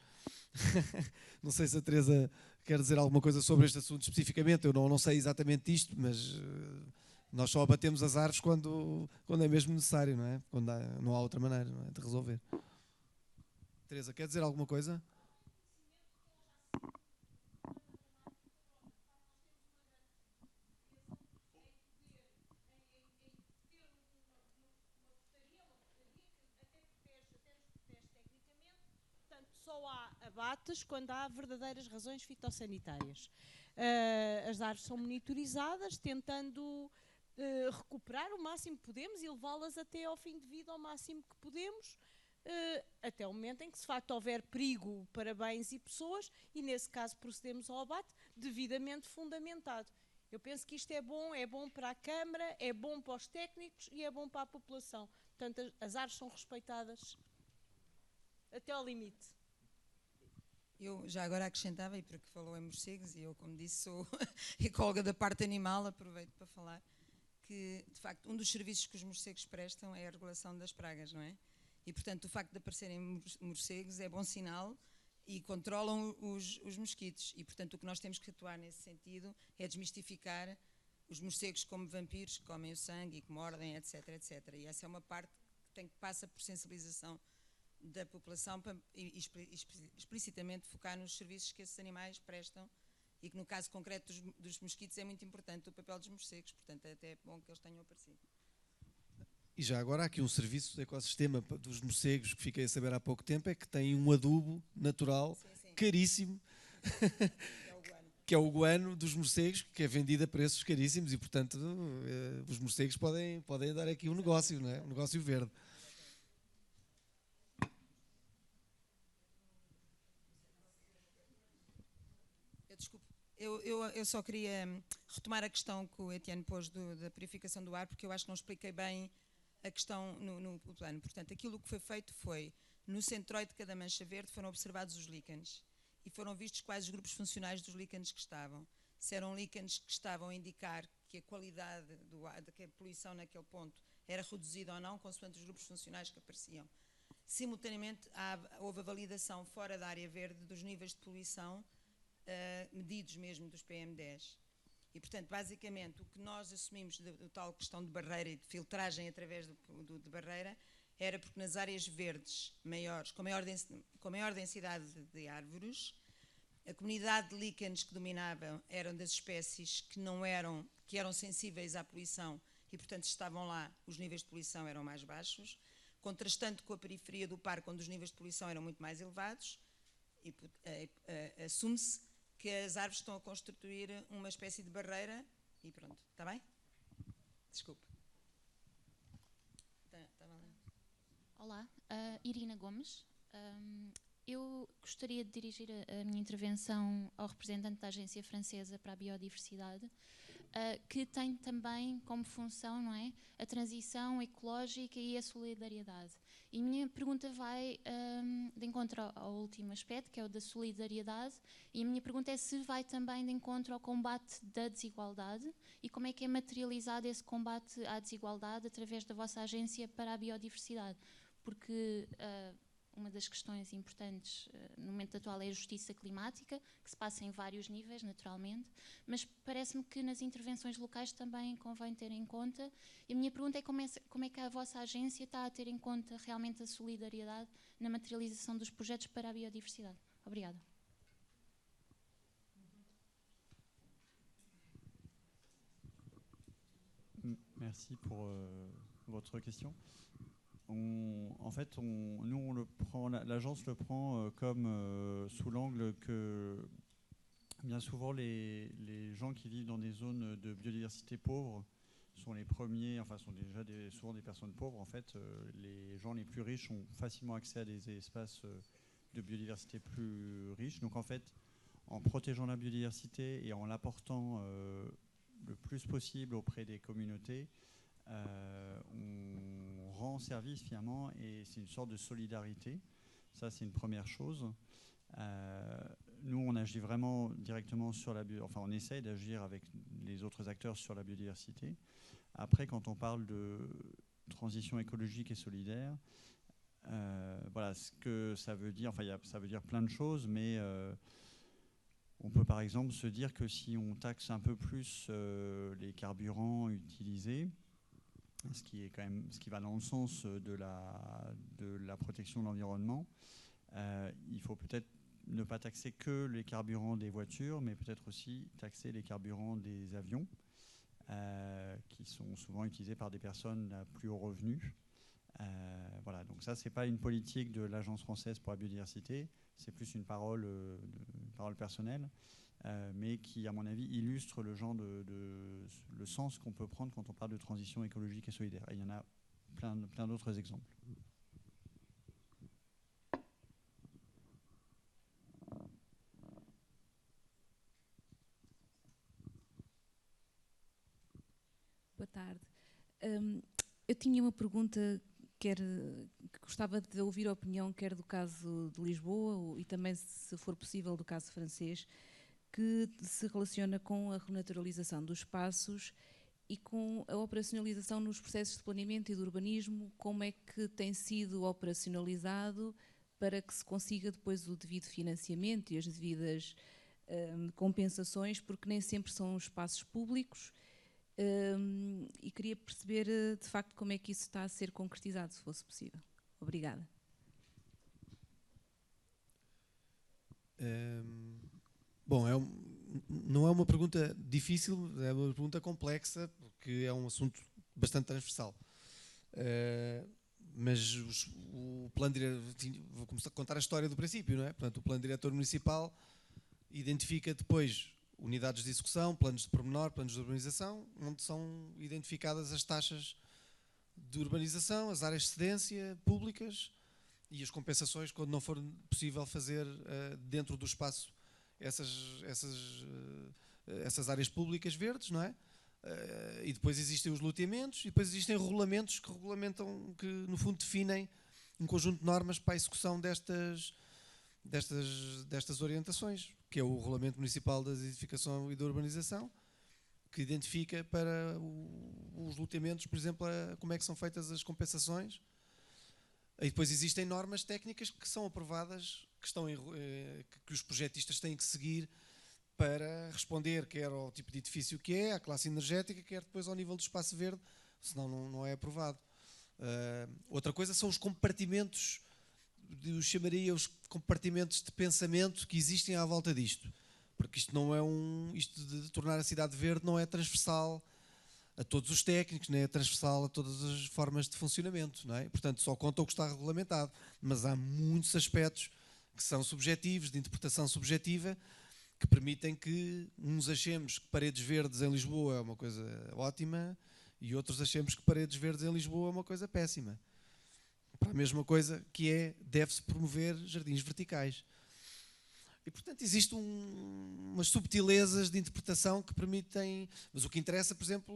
Não sei se a Teresa quer dizer alguma coisa sobre este assunto especificamente. Eu não sei exatamente isto, mas nós só abatemos as árvores quando é mesmo necessário, não é? Quando não há outra maneira, não é? De resolver. Teresa, quer dizer alguma coisa? Só há abates quando há verdadeiras razões fitossanitárias. As árvores são monitorizadas, tentando recuperar o máximo que podemos e levá-las até ao fim de vida ao máximo que podemos, até o momento em que, de facto, houver perigo para bens e pessoas, e nesse caso procedemos ao abate devidamente fundamentado. Eu penso que isto é bom para a Câmara, é bom para os técnicos e é bom para a população. Portanto, as árvores são respeitadas até ao limite. Eu já agora acrescentava, e porque falou em morcegos, e eu, como disse, sou ecóloga da parte animal, aproveito para falar, que, de facto, um dos serviços que os morcegos prestam é a regulação das pragas, não é? E, portanto, o facto de aparecerem morcegos é bom sinal e controlam os mosquitos. E, portanto, o que nós temos que atuar nesse sentido é desmistificar os morcegos como vampiros que comem o sangue e que mordem, etc, etc. E essa é uma parte que passa por sensibilização da população para explicitamente focar nos serviços que esses animais prestam e que no caso concreto dos mosquitos é muito importante o papel dos morcegos, portanto é até bom que eles tenham aparecido. E já agora há aqui um serviço de ecossistema dos morcegos que fiquei a saber há pouco tempo, é que tem um adubo natural caríssimo, que é o guano dos morcegos, que é vendido a preços caríssimos e portanto os morcegos podem dar aqui um negócio, não é? Um negócio verde. Eu só queria retomar a questão que o Etienne pôs da purificação do ar, porque eu acho que não expliquei bem a questão no plano. Portanto, aquilo que foi feito foi, no centroide de cada mancha verde foram observados os líquenes e foram vistos quais os grupos funcionais dos líquenes que estavam. Se eram líquenes que estavam a indicar que a qualidade do ar, que a poluição naquele ponto era reduzida ou não, consoante os grupos funcionais que apareciam. Simultaneamente, houve a validação fora da área verde dos níveis de poluição medidos mesmo dos PM10. E, portanto, basicamente, o que nós assumimos da tal questão de barreira e de filtragem através de barreira era porque nas áreas verdes maiores, com maior densidade de árvores, a comunidade de líquenes que dominavam eram das espécies que eram sensíveis à poluição e, portanto, estavam lá, os níveis de poluição eram mais baixos, contrastando com a periferia do parque, onde os níveis de poluição eram muito mais elevados, e assume-se que as árvores estão a constituir uma espécie de barreira e pronto, está bem? Desculpe. Olá, Irina Gomes. Eu gostaria de dirigir a minha intervenção ao representante da Agência Francesa para a Biodiversidade, que tem também como função, não é, a transição ecológica e a solidariedade. E a minha pergunta vai de encontro ao último aspecto, que é o da solidariedade, e a minha pergunta é se vai também de encontro ao combate da desigualdade e como é que é materializado esse combate à desigualdade através da vossa agência para a biodiversidade. Porque uma das questões importantes no momento atual é a justiça climática, que se passa em vários níveis, naturalmente, mas parece-me que nas intervenções locais também convém ter em conta. E a minha pergunta é como é que a vossa agência está a ter em conta realmente a solidariedade na materialização dos projetos para a biodiversidade. Obrigada. Merci pour votre question. En fait, nous, l'agence le prend comme sous l'angle que Bien souvent, les gens qui vivent dans des zones de biodiversité pauvres sont les premiers, enfin sont déjà souvent des personnes pauvres. En fait, les gens les plus riches ont facilement accès à des espaces de biodiversité plus riches. Donc en fait, en protégeant la biodiversité et en l'apportant le plus possible auprès des communautés, on rend service finalement, et c'est une sorte de solidarité. Ça, c'est une première chose. Nous, on agit vraiment directement sur la biodiversité, enfin on essaye d'agir avec les autres acteurs sur la biodiversité. Après, quand on parle de transition écologique et solidaire, voilà ce que ça veut dire. Enfin, ça veut dire plein de choses, mais on peut par exemple se dire que si on taxe un peu plus les carburants utilisés, ce qui va dans le sens de la protection de l'environnement, il faut peut-être ne pas taxer que les carburants des voitures, mais peut-être aussi taxer les carburants des avions, qui sont souvent utilisés par des personnes à plus haut revenu. Voilà, donc ça, c'est pas une politique de l'Agence française pour la biodiversité, c'est plus une parole personnelle, mais qui, à mon avis, illustre le genre le sens qu'on peut prendre quand on parle de transition écologique et solidaire. Et il y en a plein d'autres exemples. Boa tarde. Eu tinha uma pergunta que gostava de ouvir a opinião, quer do caso de Lisboa e também, se for possível, do caso francês, que se relaciona com a renaturalização dos espaços e com a operacionalização nos processos de planeamento e de urbanismo. Como é que tem sido operacionalizado para que se consiga depois o devido financiamento e as devidas compensações, porque nem sempre são espaços públicos. E queria perceber de facto como é que isso está a ser concretizado, se fosse possível. Obrigada. Bom, não é uma pergunta difícil, é uma pergunta complexa, porque é um assunto bastante transversal. Mas o plano diretor, vou começar a contar a história do princípio, não é? Portanto, o plano diretor municipal identifica depois unidades de execução, planos de pormenor, planos de urbanização, onde são identificadas as taxas de urbanização, as áreas de cedência públicas e as compensações quando não for possível fazer dentro do espaço essas áreas públicas verdes, não é? E depois existem os loteamentos e depois existem regulamentos que regulamentam, que no fundo definem um conjunto de normas para a execução destas orientações, que é o Regulamento Municipal da Edificação e da Urbanização, que identifica para os loteamentos, por exemplo, como é que são feitas as compensações. E depois existem normas técnicas que são aprovadas, que os projetistas têm que seguir para responder quer ao tipo de edifício que é, à classe energética, quer depois ao nível do espaço verde, senão não é aprovado. Outra coisa são os compartimentos, eu chamaria os compartimentos de pensamento que existem à volta disto, porque isto não é isto de tornar a cidade verde não é transversal a todos os técnicos, nem é transversal a todas as formas de funcionamento, não é? Portanto, só conta o que está regulamentado, mas há muitos aspectos que são subjetivos, de interpretação subjetiva, que permitem que uns achemos que paredes verdes em Lisboa é uma coisa ótima e outros achemos que paredes verdes em Lisboa é uma coisa péssima. Para a mesma coisa que deve-se promover jardins verticais. E, portanto, existem umas subtilezas de interpretação que permitem... Mas o que interessa, por exemplo,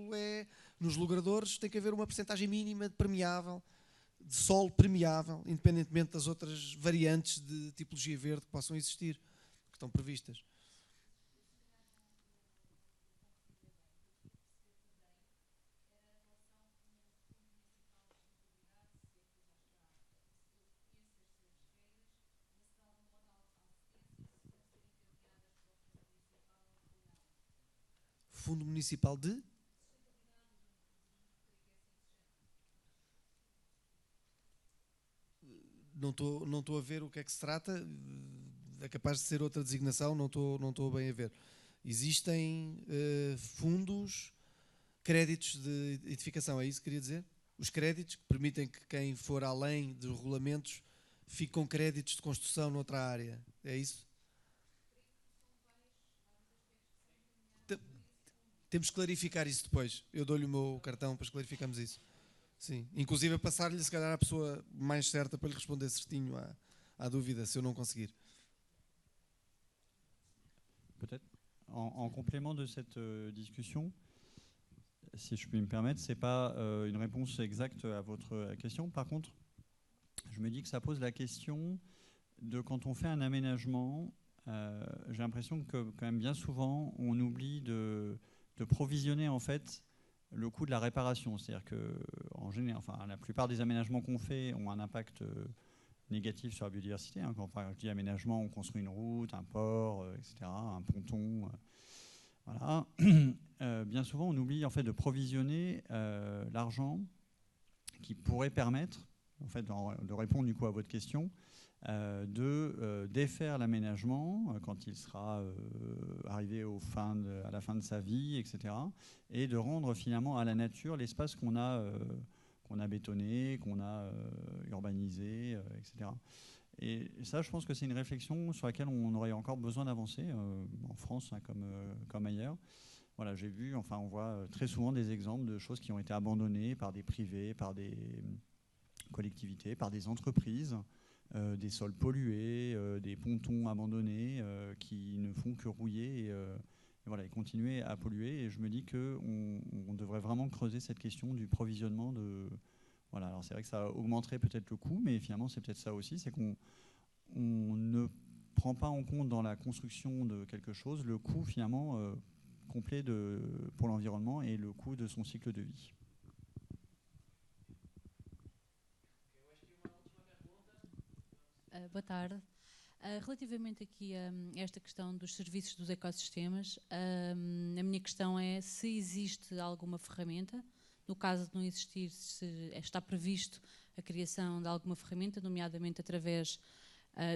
nos logradouros tem que haver uma percentagem mínima de permeável, de solo permeável, independentemente das outras variantes de tipologia verde que possam existir, que estão previstas. Fundo Municipal de? Não estou a ver o que é que se trata, é capaz de ser outra designação, não estou bem a ver. Existem fundos, créditos de edificação, é isso que queria dizer? Os créditos que permitem que quem for além dos regulamentos fique com créditos de construção noutra área, é isso? Temos que clarificar isso depois. Eu dou-lhe o meu cartão para clarificarmos isso. Sim. Inclusive a passar-lhe, se calhar, a pessoa mais certa para lhe responder certinho à dúvida, se eu não conseguir. Peut-être. En complément de cette discussion, si je puis me permettre, ce n'est pas une réponse exacte à votre question. Par contre, je me dis que ça pose la question de quand on fait un aménagement, j'ai l'impression que quand même bien souvent, on oublie de provisionner en fait le coût de la réparation. C'est-à-dire que en général, enfin, la plupart des aménagements qu'on fait ont un impact négatif sur la biodiversité. Hein. Quand je dis aménagement, on construit une route, un port, etc., un ponton. Voilà. Bien souvent, on oublie en fait de provisionner l'argent qui pourrait permettre, en fait, de répondre du coup à votre question, de défaire l'aménagement quand il sera arrivé à la fin de sa vie, etc., et de rendre finalement à la nature l'espace qu'on a bétonné, qu'on a urbanisé, etc. Et ça, je pense que c'est une réflexion sur laquelle on aurait encore besoin d'avancer, en France hein, comme ailleurs. Voilà, j'ai vu, enfin, on voit très souvent des exemples de choses qui ont été abandonnées par des privés, par des collectivités, par des entreprises, des sols pollués, des pontons abandonnés qui ne font que rouiller et continuer à polluer. Et je me dis qu'on devrait vraiment creuser cette question du provisionnement de... Voilà, alors c'est vrai que ça augmenterait peut-être le coût, mais finalement c'est peut-être ça aussi, c'est qu'on ne prend pas en compte dans la construction de quelque chose le coût finalement complet pour l'environnement et le coût de son cycle de vie. Boa tarde. Relativamente aqui a esta questão dos serviços dos ecossistemas, a minha questão é se existe alguma ferramenta, no caso de não existir, se está previsto a criação de alguma ferramenta, nomeadamente através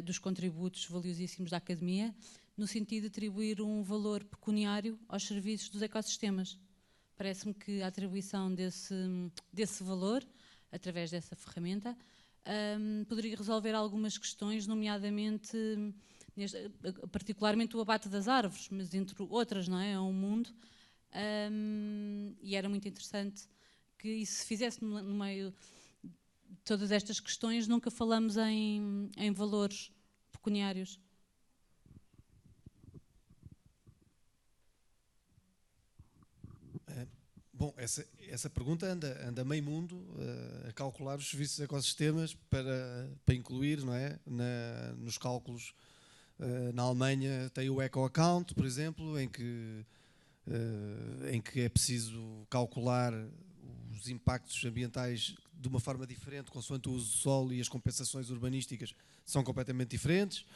dos contributos valiosíssimos da Academia, no sentido de atribuir um valor pecuniário aos serviços dos ecossistemas. Parece-me que a atribuição desse valor, através dessa ferramenta, poderia resolver algumas questões, nomeadamente, particularmente o abate das árvores, mas entre outras, não é? É um mundo. E era muito interessante que isso se fizesse no meio de todas estas questões. Nunca falamos em valores pecuniários. Bom, essa pergunta anda meio mundo a calcular os serviços de ecossistemas para incluir, não é, nos cálculos. Na Alemanha tem o Eco Account, por exemplo, em que é preciso calcular os impactos ambientais de uma forma diferente, consoante o uso do solo, e as compensações urbanísticas são completamente diferentes.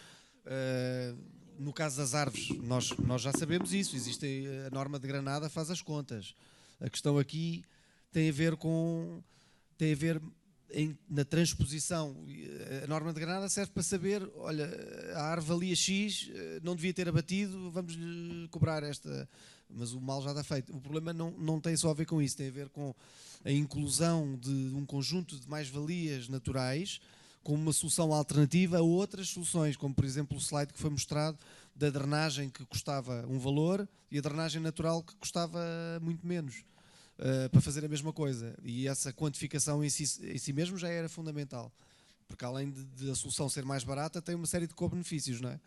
No caso das árvores, nós já sabemos isso, existe a norma de Granada, faz as contas. A questão aqui tem a ver na transposição. A norma de Granada serve para saber, olha, a árvore valia X, não devia ter abatido, vamos-lhe cobrar esta, mas o mal já está feito. O problema não tem só a ver com isso, tem a ver com a inclusão de um conjunto de mais-valias naturais como uma solução alternativa a outras soluções, como por exemplo o slide que foi mostrado da drenagem, que custava um valor, e a drenagem natural, que custava muito menos, para fazer a mesma coisa. E essa quantificação em si mesmo já era fundamental, porque além de a solução ser mais barata, tem uma série de co-benefícios, não é?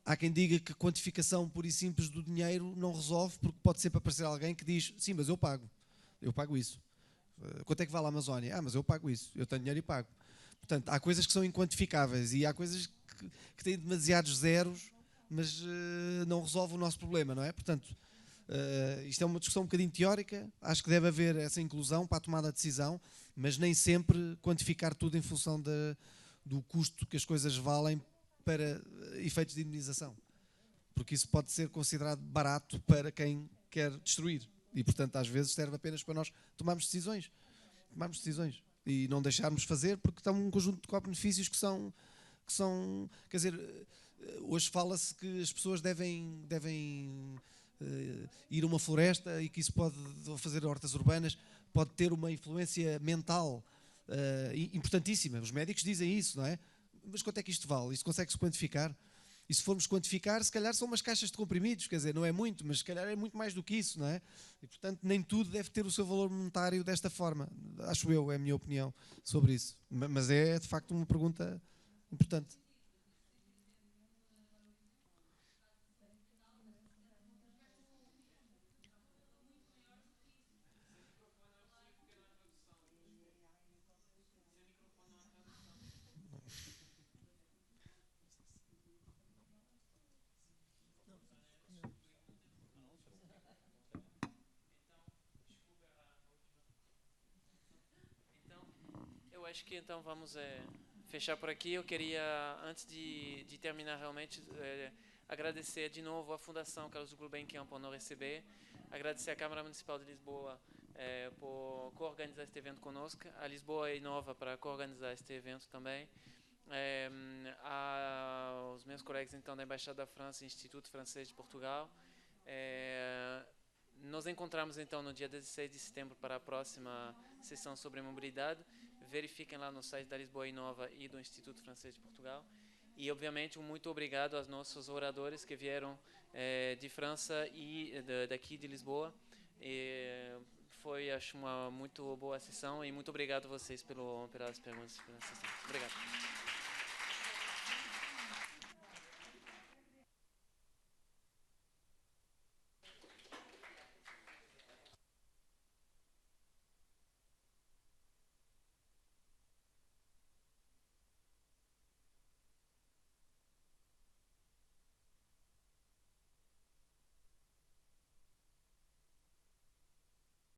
Há quem diga que a quantificação pura e simples do dinheiro não resolve, porque pode sempre aparecer alguém que diz, sim, mas eu pago isso. Quanto é que vale a Amazónia? Ah, mas eu pago isso, eu tenho dinheiro e pago. Portanto, há coisas que são inquantificáveis e há coisas que têm demasiados zeros, mas não resolve o nosso problema, não é? Portanto, isto é uma discussão um bocadinho teórica, acho que deve haver essa inclusão para a tomada de decisão, mas nem sempre quantificar tudo em função do custo que as coisas valem para efeitos de indemnização, porque isso pode ser considerado barato para quem quer destruir e, portanto, às vezes serve apenas para nós tomarmos decisões e não deixarmos fazer, porque estão um conjunto de co-benefícios que são, quer dizer, hoje fala-se que as pessoas devem ir a uma floresta e que isso pode fazer hortas urbanas, pode ter uma influência mental importantíssima. Os médicos dizem isso, não é? Mas quanto é que isto vale? Isto consegue-se quantificar? E se formos quantificar, se calhar são umas caixas de comprimidos, quer dizer, não é muito, mas se calhar é muito mais do que isso, não é? E, portanto, nem tudo deve ter o seu valor monetário desta forma. Acho eu, é a minha opinião sobre isso. Mas é, de facto, uma pergunta importante. Eu acho que então vamos fechar por aqui. Eu queria, antes de terminar realmente, agradecer de novo à Fundação Carlos Gulbenkian por nos receber, agradecer à Câmara Municipal de Lisboa por co-organizar este evento conosco, a Lisboa Inova para co-organizar este evento também, aos meus colegas então da Embaixada da França e Instituto Francês de Portugal. Nos encontramos então no dia 16 de setembro para a próxima sessão sobre mobilidade. Verifiquem lá no site da Lisboa Inova e do Instituto Francês de Portugal. E, obviamente, um muito obrigado aos nossos oradores que vieram de França e daqui de Lisboa. Foi, acho, uma muito boa sessão e muito obrigado a vocês pelas perguntas. Pela sessão. Obrigado.